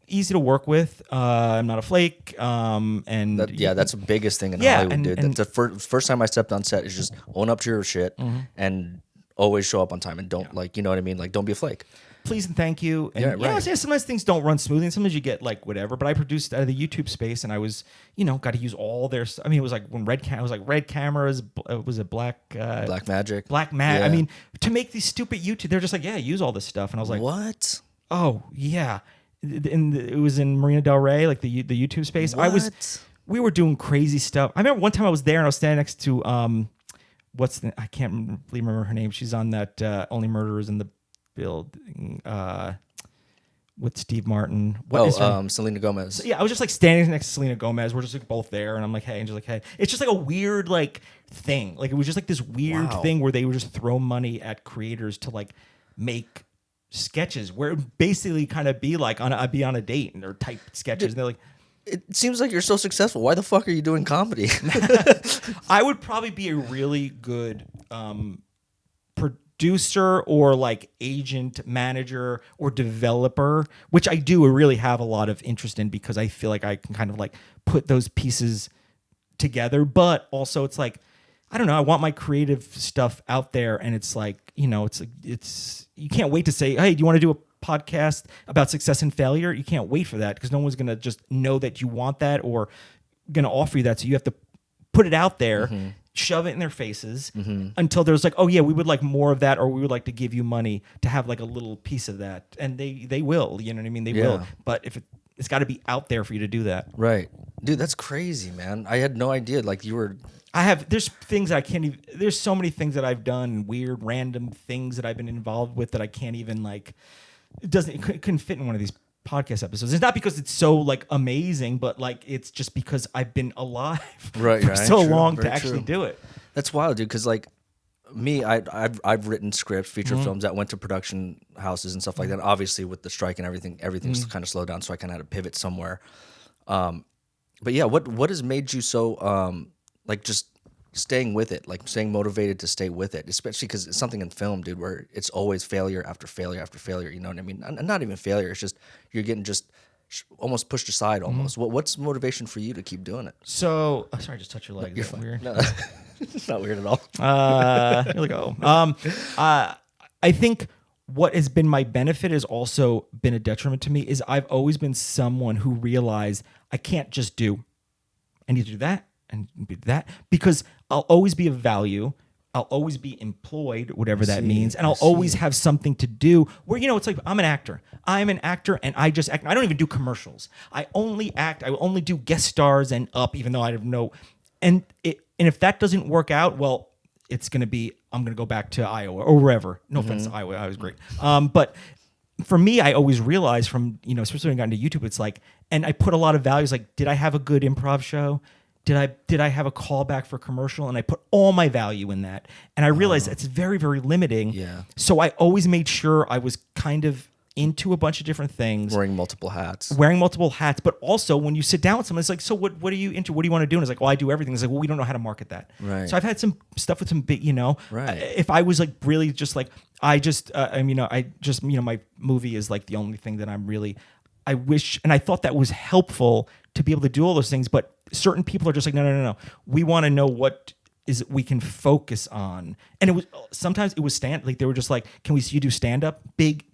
easy to work with. I'm not a flake. That's the biggest thing in Hollywood, dude. That's the first time I stepped on set is just own up to your shit and always show up on time and don't like, you know what I mean? Like, don't be a flake. Please and thank you. And sometimes things don't run smoothly, and sometimes you get like whatever. But I produced out of the YouTube space, and I was, got to use all their. I mean, it was like when red cameras. Was it black magic? Black magic. I mean, to make these stupid YouTube, they're just like, use all this stuff, and I was like, what? Oh yeah, it was in Marina Del Rey, like the YouTube space. What? We were doing crazy stuff. I remember one time I was there, and I was standing next to I can't remember her name. She's on that Only Murderers in the Building with Steve Martin. Selena Gomez. So, I was just like standing next to Selena Gomez. We're just like both there, and I'm like, hey, and just like, hey. It's just like a weird like thing. Like it was just like this weird thing where they would just throw money at creators to like make sketches where it basically kind of be like I'd be on a date and they're type sketches. And they're like, it seems like you're so successful. Why the fuck are you doing comedy? I would probably be a really good producer or like agent, manager, or developer, which I do really have a lot of interest in because I feel like I can kind of like put those pieces together. But also it's like, I don't know, I want my creative stuff out there, and it's like, it's you can't wait to say, hey, do you want to do a podcast about success and failure? You can't wait for that because no one's going to just know that you want that or going to offer you that. So you have to put it out there, shove it in their faces until there's like, oh yeah, we would like more of that, or we would like to give you money to have like a little piece of that. And they will, you know what I mean? They will. But if it's got to be out there for you to do that. Right. Dude, that's crazy, man. I had no idea. Like you were... there's things that I can't even, there's so many things that I've done, weird, random things that I've been involved with that I can't even like, it couldn't fit in one of these podcast episodes. It's not because it's so like amazing, but like, it's just because I've been alive for so long to actually do it. That's wild, dude. Cause like me, I've written scripts, feature films that went to production houses and stuff like that. Obviously with the strike and everything's kind of slowed down. So I kind of had to pivot somewhere. But yeah, what has made you so, like just staying with it, like staying motivated to stay with it, especially because it's something in film, dude, where it's always failure after failure after failure. You know what I mean? Not even failure. It's just you're getting just almost pushed aside. Almost. What's motivation for you to keep doing it? So, sorry, I just touched your leg. You're Is that fine. weird? No, it's not weird at all. You're like, oh. I think what has been my benefit has also been a detriment to me is I've always been someone who realized I can't just do, I need to do that and do that, because I'll always be of value. I'll always be employed, whatever that means, and I'll always have something to do where, it's like I'm an actor. I'm an actor and I just act. I don't even do commercials. I only act. I only do guest stars and up, even though I have no, and if that doesn't work out, well, it's going to be, I'm going to go back to Iowa or wherever. No offense to Iowa. I was great. But for me, I always realized from, especially when I got into YouTube, it's like, and I put a lot of values, like, did I have a good improv show? Did I have a callback for commercial? And I put all my value in that. And I realized it's very, very limiting. Yeah. So I always made sure I was kind of into a bunch of different things. Wearing multiple hats. But also when you sit down with someone, it's like, so what are you into? What do you want to do? And it's like, well, I do everything. It's like, well, we don't know how to market that. Right. So I've had some stuff with some big, Right. if I was like really just like, my movie is like the only thing that I wish, and I thought that was helpful to be able to do all those things, but certain people are just like, no. We want to know what is we can focus on. And it was, sometimes it was like, they were just like, can we see you do stand up? Big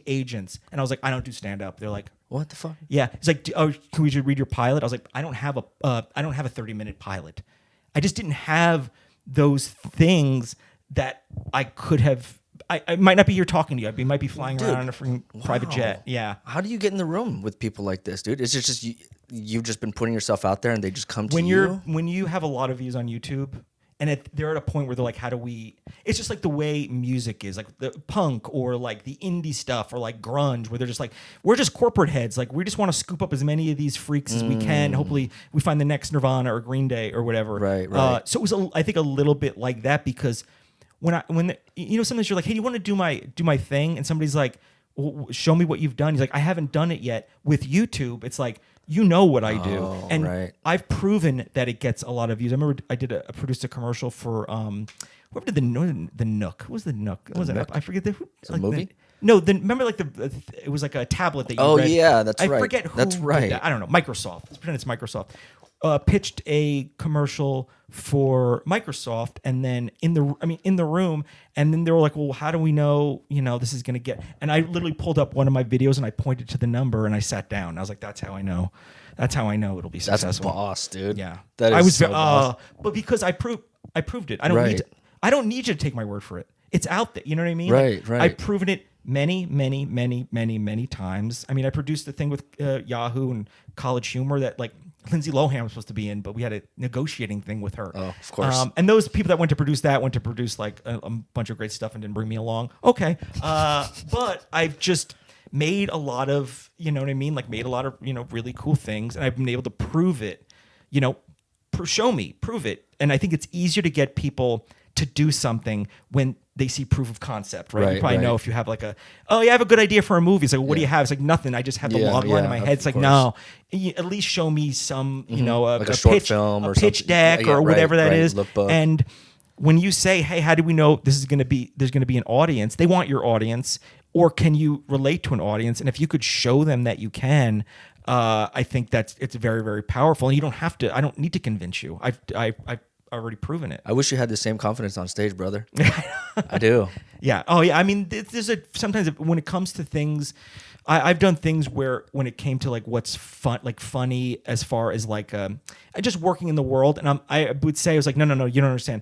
agents. And I was like, I don't do stand up. They're like, what the fuck? Yeah. It's like, can we just read your pilot? I was like, I don't have a 30-minute pilot. I just didn't have those things that I could have. I might not be here talking to you. I might be flying around on a freaking private jet. Yeah. How do you get in the room with people like this, dude? Is it just you've just been putting yourself out there and they just come to you? When you have a lot of views on YouTube, and they're at a point where they're like, how do we? It's just like the way music is, like the punk or like the indie stuff or like grunge, where they're just like, we're just corporate heads. Like, we just want to scoop up as many of these freaks as we can. Hopefully, we find the next Nirvana or Green Day or whatever. Right. So it was, I think, a little bit like that, because sometimes you're like, hey, do you want to do my thing? And somebody's like, well, show me what you've done. He's like, I haven't done it yet. With YouTube, it's like, what I do. And right. I've proven that it gets a lot of views. I remember I produced a commercial for whoever did the Nook. What was the Nook? What was it? I forget the movie. Remember like it was like a tablet that you read. Oh yeah, that's right. I forget who. That's right. Did that. I don't know. Microsoft. Let's pretend it's Microsoft. Pitched a commercial for Microsoft, and then in the room, and then they were like, well, how do we know, this is going to get, and I literally pulled up one of my videos and I pointed to the number and I sat down. I was like, that's how I know it'll be successful. That's boss, dude. Yeah. That is boss. But because I proved it. I don't need you to take my word for it. It's out there. You know what I mean? Right. I've proven it many, many, many, many, many times. I mean, I produced the thing with Yahoo and College Humor that like Lindsay Lohan was supposed to be in, but we had a negotiating thing with her. Oh, of course. And those people that went to produce like a bunch of great stuff and didn't bring me along. Okay. But I've just made a lot of, like made a lot of, really cool things, and I've been able to prove it, prove it. And I think it's easier to get people to do something when they see proof of concept, right? You probably know if you have like I have a good idea for a movie. It's like, what do you have? It's like nothing. I just have the log line in my head. It's like, no, at least show me some, like a short film or pitch deck or whatever that is. And when you say, hey, how do we know there's going to be an audience? They want your audience, or can you relate to an audience? And if you could show them that you can, I think it's very, very powerful. And you don't have to. I don't need to convince you. I've already proven it. I wish you had the same confidence on stage, brother. I do. Yeah. Oh, yeah. I mean, sometimes when it comes to things, I've done things where when it came to like what's funny as far as like just working in the world, and I would say I was like, no, you don't understand.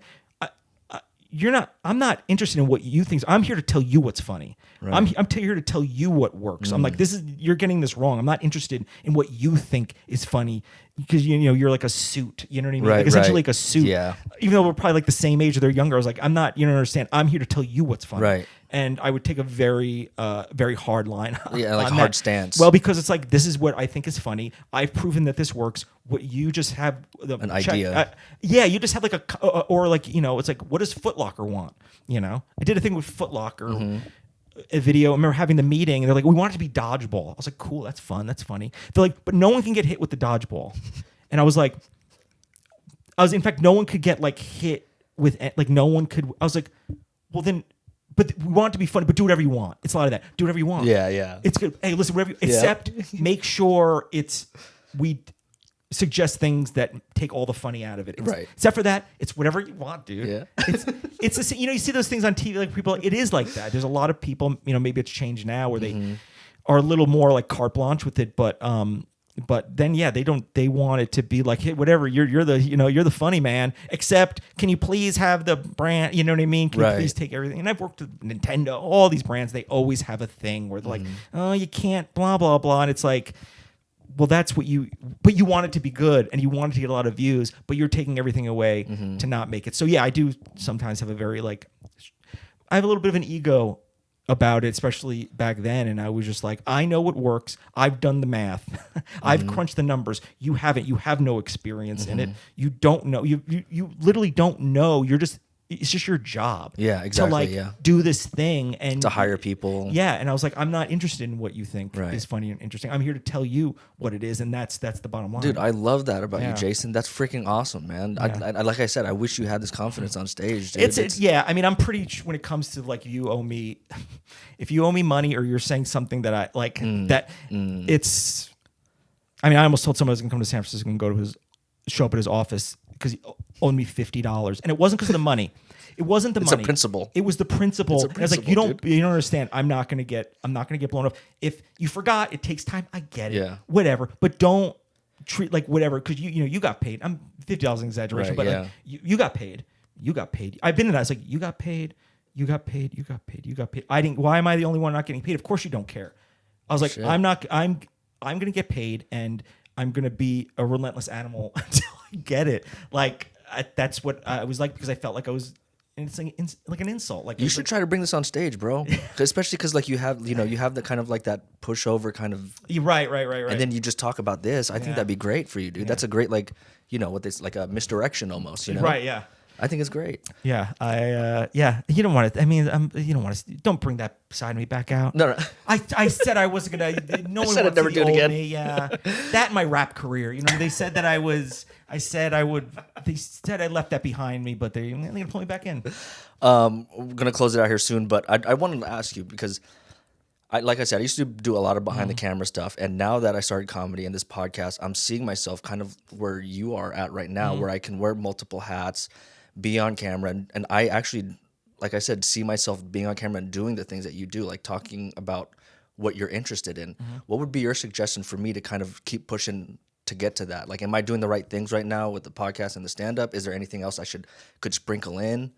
I'm not interested in what you think. I'm here to tell you what's funny. Right. I'm here to tell you what works. I'm like, you're getting this wrong. I'm not interested in what you think is funny, because you're like a suit. You know what I mean? Right, like essentially like a suit. Yeah. Even though we're probably like the same age or they're younger, I was like, you don't understand. I'm here to tell you what's funny. Right. And I would take a very, very hard line. Yeah, like on hard that. stance. Well, because it's like, this is what I think is funny. I've proven that this works. What you just have an idea. You just have like or like, it's like, what does Foot Locker want? I did a thing with Foot Locker, a video. I remember having the meeting, and they're like, we want it to be dodgeball. I was like, cool, that's fun, that's funny. They're like, but no one can get hit with the dodgeball. And I was like, in fact, no one could get like hit with, like no one could. I was like, well then, but we want it to be funny, but do whatever you want. It's a lot of that. Do whatever you want. Yeah. It's good. Hey, listen, whatever. Except make sure we suggest things that take all the funny out of it. Right. Except for that, it's whatever you want, dude. Yeah. It's you see those things on TV, like people. It is like that. There's a lot of people. Maybe it's changed now where they are a little more like carte blanche with it, but then they want it to be like, hey, whatever, you're the funny man, except can you please have the brand, you know what I mean? Can you please take everything? And I've worked with Nintendo, all these brands, they always have a thing where they're like, oh, you can't blah blah blah, and it's like, well, that's what but you want it to be good and you want it to get a lot of views, but you're taking everything away to not make it. So yeah, I do sometimes have I have a little bit of an ego about it, especially back then, and I was just like, I know what works. I've done the math. I've crunched the numbers. You haven't. You have no experience in it. You don't know. You literally don't know. It's just your job. Yeah, exactly. To do this thing and to hire people. Yeah, and I was like, I'm not interested in what you think is funny and interesting. I'm here to tell you what it is, and that's the bottom line. Dude, I love that about you, Jason. That's freaking awesome, man. Yeah. I like I said, I wish you had this confidence on stage, dude. Yeah. I mean, I'm pretty when it comes to like you owe me, if you owe me money or you're saying something that I like it's. I mean, I almost told someone I was gonna come to San Francisco and show up at his office because he owed me $50, and it wasn't because of the money. It wasn't the money. It's a principle. It was the principle. And I was like, you don't understand. I'm not gonna get blown up. If you forgot, it takes time. I get it. Yeah. Whatever. But don't treat like whatever because you got paid. I'm $50 an exaggeration, but like, you got paid. You got paid. I've been in that. It's like you got paid. You got paid. You got paid. You got paid. I didn't. Why am I the only one not getting paid? Of course you don't care. I was like, Shit. I'm not. I'm gonna get paid, and I'm gonna be a relentless animal until I get it. Like that's what I was like because I felt like I was. And it's like an insult. Like you should try to bring this on stage, bro. Especially because like you have the kind of like that pushover kind of. Right. And then you just talk about this. I think that'd be great for you, dude. Yeah. That's a great like what this like a misdirection almost. Right. Yeah. I think it's great. Yeah. You don't want to. I mean, you don't want to. Don't bring that side of me back out. No. I said I wasn't gonna. No one wants to do it again. Me. Yeah. That and my rap career. They said that I was. I said I would. They said I left that behind me, but they're gonna pull me back in. We're gonna close it out here soon, but I wanted to ask you because, like I said, I used to do a lot of behind the camera stuff, and now that I started comedy and this podcast, I'm seeing myself kind of where you are at right now, where I can wear multiple hats, be on camera, and I actually, like I said, see myself being on camera and doing the things that you do, like talking about what you're interested in. What would be your suggestion for me to kind of keep pushing to get to that? Like, am I doing the right things right now with the podcast and the stand-up? Is there anything else I could sprinkle in?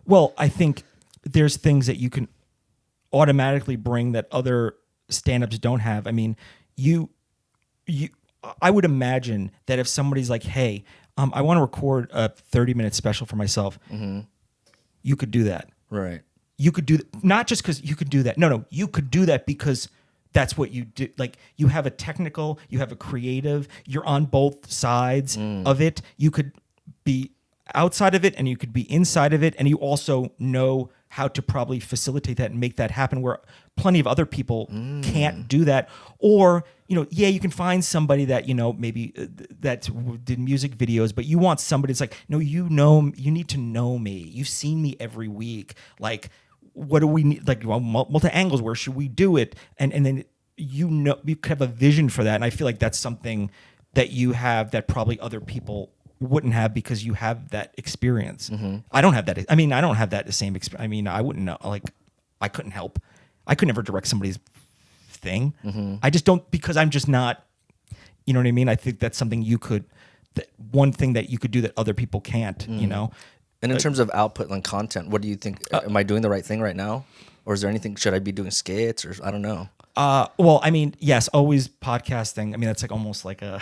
Well, I think there's things that you can automatically bring that other stand-ups don't have. I mean, I would imagine that if somebody's like, hey, I want to record a 30-minute special for myself, you could do that. Right. You could do that, not just because you could do that. No, you could do that because that's what you do. Like, you have a technical, you have a creative, you're on both sides of it. You could be outside of it and you could be inside of it, and you also know how to probably facilitate that and make that happen where plenty of other people can't do that. Or, you can find somebody that, maybe that did music videos, but you want somebody that's like, no, you need to know me. You've seen me every week. Like, what do we need? Like, multi-angles, where should we do it? And then, you could have a vision for that. And I feel like that's something that you have that probably other people wouldn't have because you have that experience. I don't have that. I mean, I don't have that same experience. I mean, I wouldn't know. Like, I couldn't help. I could never direct somebody's thing. I just don't, because I'm just not, you know what I mean? I think that's something one thing that you could do that other people can't, And in terms of output and content, what do you think? Am I doing the right thing right now? Or is there anything, should I be doing skits or I don't know? Well, I mean, yes, always podcasting. I mean, that's like almost like a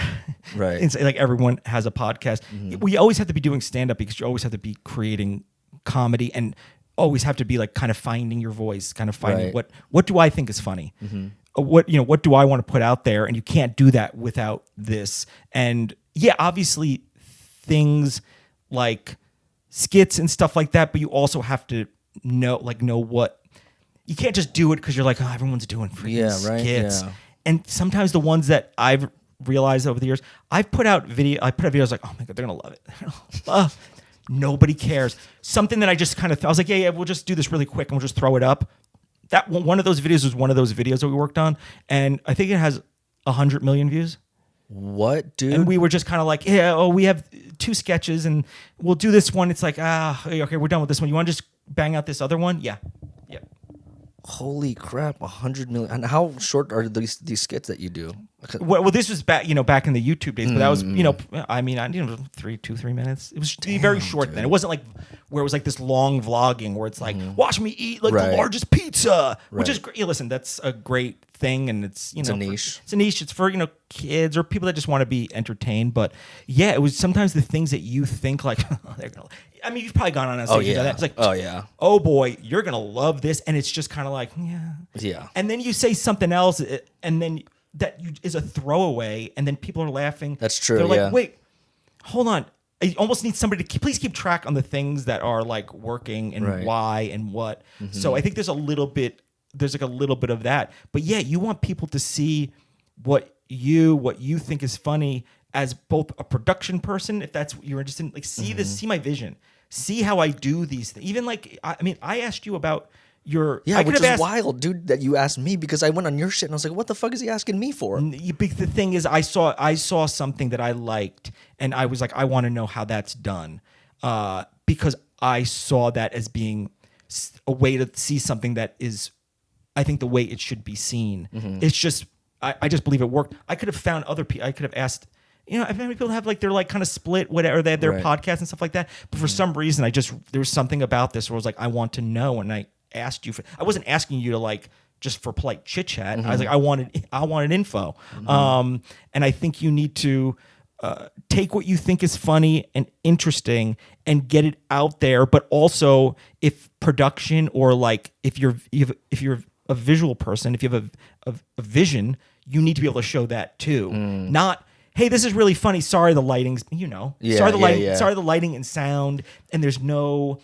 right. It's like everyone has a podcast. We always have to be doing stand-up because you always have to be creating comedy and always have to be like kind of finding your voice, kind of finding what do I think is funny? What do I want to put out there? And you can't do that without this. And yeah, obviously things like skits and stuff like that, but you also have to know what. You can't just do it because you're like, oh, everyone's doing freaking skits. Yeah. And sometimes the ones that I've realized over the years, I put out videos like, oh my God, they're going to love it. Nobody cares. Something that I just kind of, I was like, yeah, we'll just do this really quick and we'll just throw it up. That one of those videos was one of those videos that we worked on. And I think it has 100 million views. What, dude? And we were just kind of like, we have 2 sketches and we'll do this one. It's like, okay, we're done with this one. You want to just bang out this other one? Yeah. Holy crap, 100 million. And how short are these skits that you do? Well, this was back in the YouTube days, but that was, 3 minutes. It was very short, dude. Then. It wasn't like where it was like this long vlogging where it's like, watch me eat like the largest pizza, which is great. Listen, that's a great thing, and it's a niche. It's a niche. It's for kids or people that just want to be entertained. But yeah, it was sometimes the things that you think like they're gonna. I mean, you've probably gone on stage and done that. It's like, oh boy, you're gonna love this, and it's just kind of like, yeah. And then you say something else, and then that is a throwaway, and then people are laughing. That's true. They're like, wait, hold on. I almost need somebody to please keep track on the things that are like working and why and what. So I think there's a little bit of that. But yeah, you want people to see what you think is funny as both a production person, if that's what you're interested in. Like, see this, see my vision, see how I do these things. Even like, I asked you about your which is wild, dude, that you asked me, because I went on your shit and I was like, what the fuck is he asking me for? The thing is, I saw something that I liked and I was like, I want to know how that's done, because I saw that as being a way to see something that is, I think, the way it should be seen. It's just, I just believe it worked. I could have found other people. I could have asked, if many people have like, they're like kind of split, whatever, they have their podcasts and stuff like that. But for some reason, there was something about this where I was like, I want to know. And I asked you I wasn't asking you to like, just for polite chit chat. I was like, I wanted info. And I think you need to take what you think is funny and interesting and get it out there. But also, if production or like if you're a visual person, if you have a vision, you need to be able to show that too. Not, hey, this is really funny. Sorry, the lighting's sorry the lighting and sound, and there's no,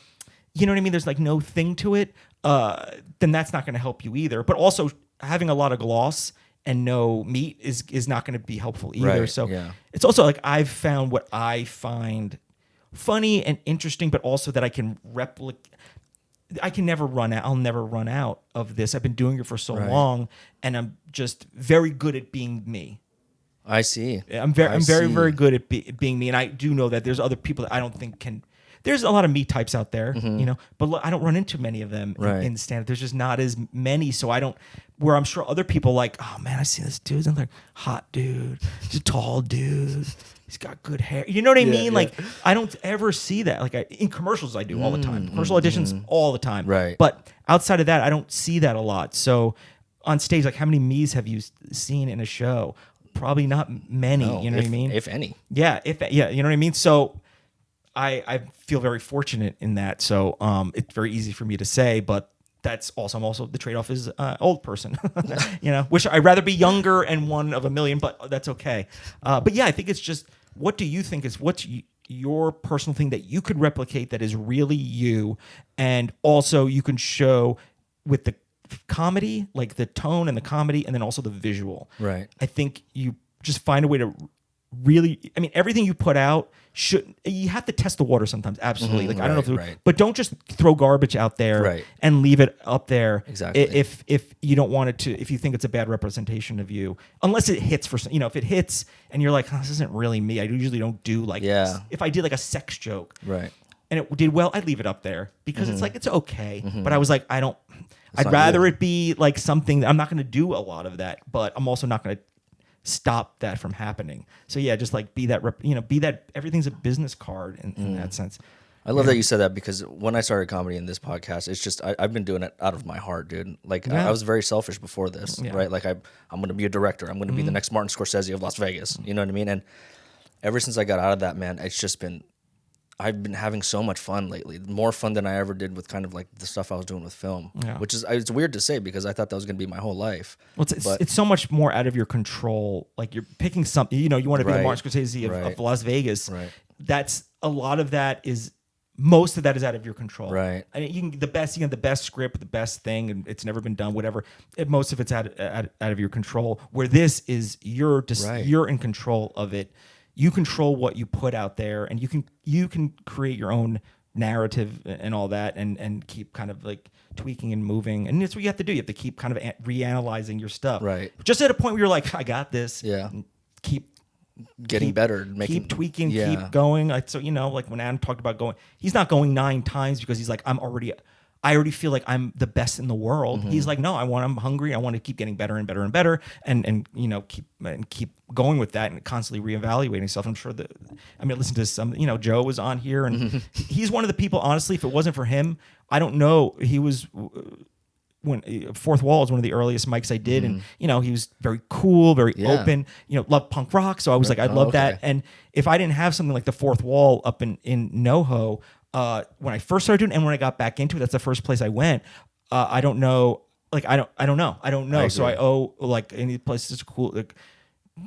you know what I mean? There's like no thing to it. Then that's not going to help you either. But also, having a lot of gloss and no meat is not going to be helpful either. So it's also like, I've found what I find funny and interesting, but also that I can replicate. I can never run out. I'll never run out of this. I've been doing it for so long, and I'm just very good at being me. I see. I'm very good at being me, and I do know that there's other people that I don't think can. There's a lot of me types out there, but look, I don't run into many of them in stand-up. There's just not as many, so I don't. Where I'm sure other people like, oh man, I see this dude. I'm like, hot dude, he's a tall dude. He's got good hair. You know what I mean? Yeah. Like, I don't ever see that. Like, in commercials, I do all the time. Commercial auditions, all the time. Right. But outside of that, I don't see that a lot. So on stage, like, how many me's have you seen in a show? Probably not many. No, you know what I mean? If any. Yeah. You know what I mean? So I feel very fortunate in that. So it's very easy for me to say, but that's also, I'm also, the trade-off is old person, which I'd rather be younger and one of a million, but that's okay. But yeah, I think it's just, what do you think is, what's your personal thing that you could replicate that is really you, and also you can show with the comedy, like the tone and the comedy, and then also the visual. Right. I think you just find a way to really, everything you put out, you have to test the water sometimes. Absolutely. Like, I don't know but don't just throw garbage out there and leave it up there. Exactly. If you don't want it to, if you think it's a bad representation of you, unless it hits for, if it hits and you're like, oh, this isn't really me. I usually don't do like, if I did like a sex joke and it did well, I'd leave it up there because it's like, it's okay. But I was like, I'd rather it be like something, I'm not going to do a lot of that, but I'm also not going to stop that from happening. So yeah, just like be that everything's a business card in that sense. I love that you said that, because when I started comedy in this podcast, it's just I've been doing it out of my heart, dude. Like I was very selfish before this, right? Like I'm going to be a director. I'm going to be the next Martin Scorsese of Las Vegas. You know what I mean? And ever since I got out of that, man, it's just been, I've been having so much fun lately. More fun than I ever did with kind of like the stuff I was doing with film, which is, it's weird to say because I thought that was going to be my whole life. Well, it's so much more out of your control. Like, you're picking something, you want to be the Martin Scorsese of Las Vegas. Right. That's, a lot of that is most of that is out of your control. Right. I mean, you can the best script, the best thing, and it's never been done. Whatever. Most of it's out of your control. Where this is, you're in control of it. You control what you put out there, and you can create your own narrative and all that, and keep kind of like tweaking and moving. And that's what you have to do. You have to keep kind of reanalyzing your stuff. Right. Just at a point where you're like, I got this. Yeah. Keep getting better, keep tweaking, keep going. Like, so, like when Adam talked about going, he's not going 9 times because he's like, I already feel like I'm the best in the world. Mm-hmm. He's like, no, I'm hungry. I want to keep getting better and better and better, and keep going with that and constantly reevaluating himself. I'm sure listen to some, Joe was on here, and he's one of the people. Honestly, if it wasn't for him, I don't know. He was. When Fourth Wall is one of the earliest mics I did, and he was very cool, very open. Loved punk rock, so I was like, I'd love that. And if I didn't have something like the Fourth Wall up in NoHo, when I first started doing it and when I got back into it, that's the first place I went. I don't know, like I don't know. So I owe like any place is cool. Like,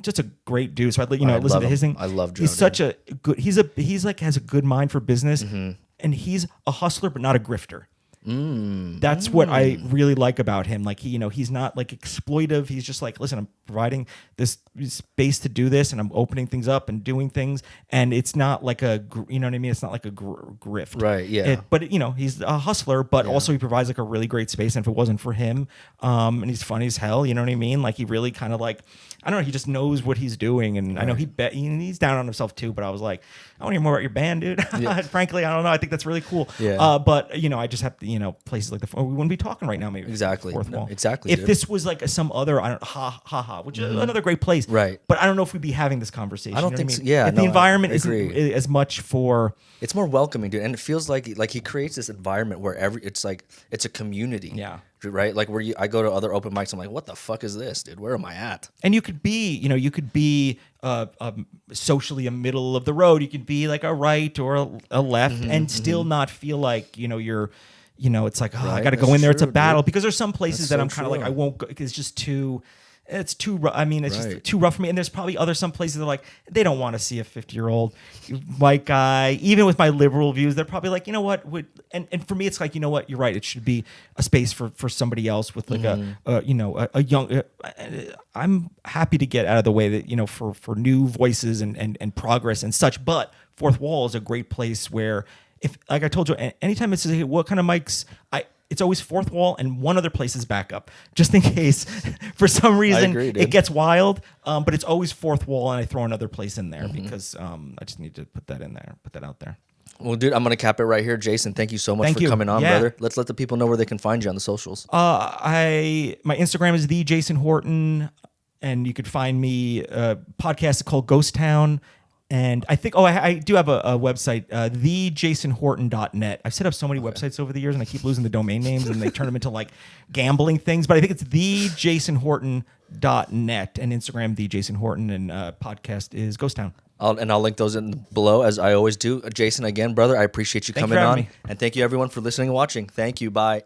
just a great dude. So I listen to his thing. I love Joe. He's such a good. He's like has a good mind for business, and he's a hustler, but not a grifter. That's what I really like about him. Like he's not like exploitive. He's just like, listen, I'm providing this space to do this, and I'm opening things up and doing things, and it's not like you know what I mean? It's not like a grift, right? Yeah. But he's a hustler, but also he provides like a really great space. And if it wasn't for him, and he's funny as hell, you know what I mean? Like he really kind of like, I don't know, he just knows what he's doing, and I know he's down on himself too. But I was like, I want to hear more about your band, dude. Yeah. Frankly, I don't know. I think that's really cool. Yeah. But I just have to, places like we wouldn't be talking right now. Maybe exactly. Fourth Wall. Exactly. If this was like some other, I don't which is another great place, right? But I don't know if we'd be having this conversation. I don't think so. I mean? Yeah. If the environment isn't as much for. It's more welcoming, dude, and it feels like he creates this environment where it's a community. Yeah. Right, like where I go to other open mics, I'm like, what the fuck is this, dude? Where am I at? And you could be, socially a middle of the road. You could be like a right or a left, and still not feel like you're, it's like, I got to go in there. It's a battle, because there's some places that I'm kind of like, I won't go. It's just too. It's too rough. I mean, it's just too rough for me. And there's probably some places that are like, they don't want to see a 50-year-old white guy. Even with my liberal views, they're probably like, you know what? And for me, it's like, you know what? You're right. It should be a space for somebody else with like a young. I'm happy to get out of the way that for new voices and progress and such. But Fourth Wall is a great place where, if, like I told you, anytime it says, hey, what kind of mics, it's always Fourth Wall and one other place is backup, just in case for some reason it gets wild. But it's always Fourth Wall, and I throw another place in there because I just need to put that out there. Well, dude, I'm gonna cap it right here. Jason, thank you so much for coming on, brother. Let's let the people know where they can find you on the socials. My Instagram is the Jason Horton, and you could find me a podcast called Ghost Town. And I think, I do have a website, thejasonhorton.net. I've set up so many websites over the years, and I keep losing the domain names, and they turn them into like gambling things. But I think it's thejasonhorton.net, and Instagram, thejasonhorton, and podcast is Ghost Town. I'll link those in below, as I always do. Jason, again, brother, I appreciate you coming on. Me. And thank you, everyone, for listening and watching. Thank you. Bye.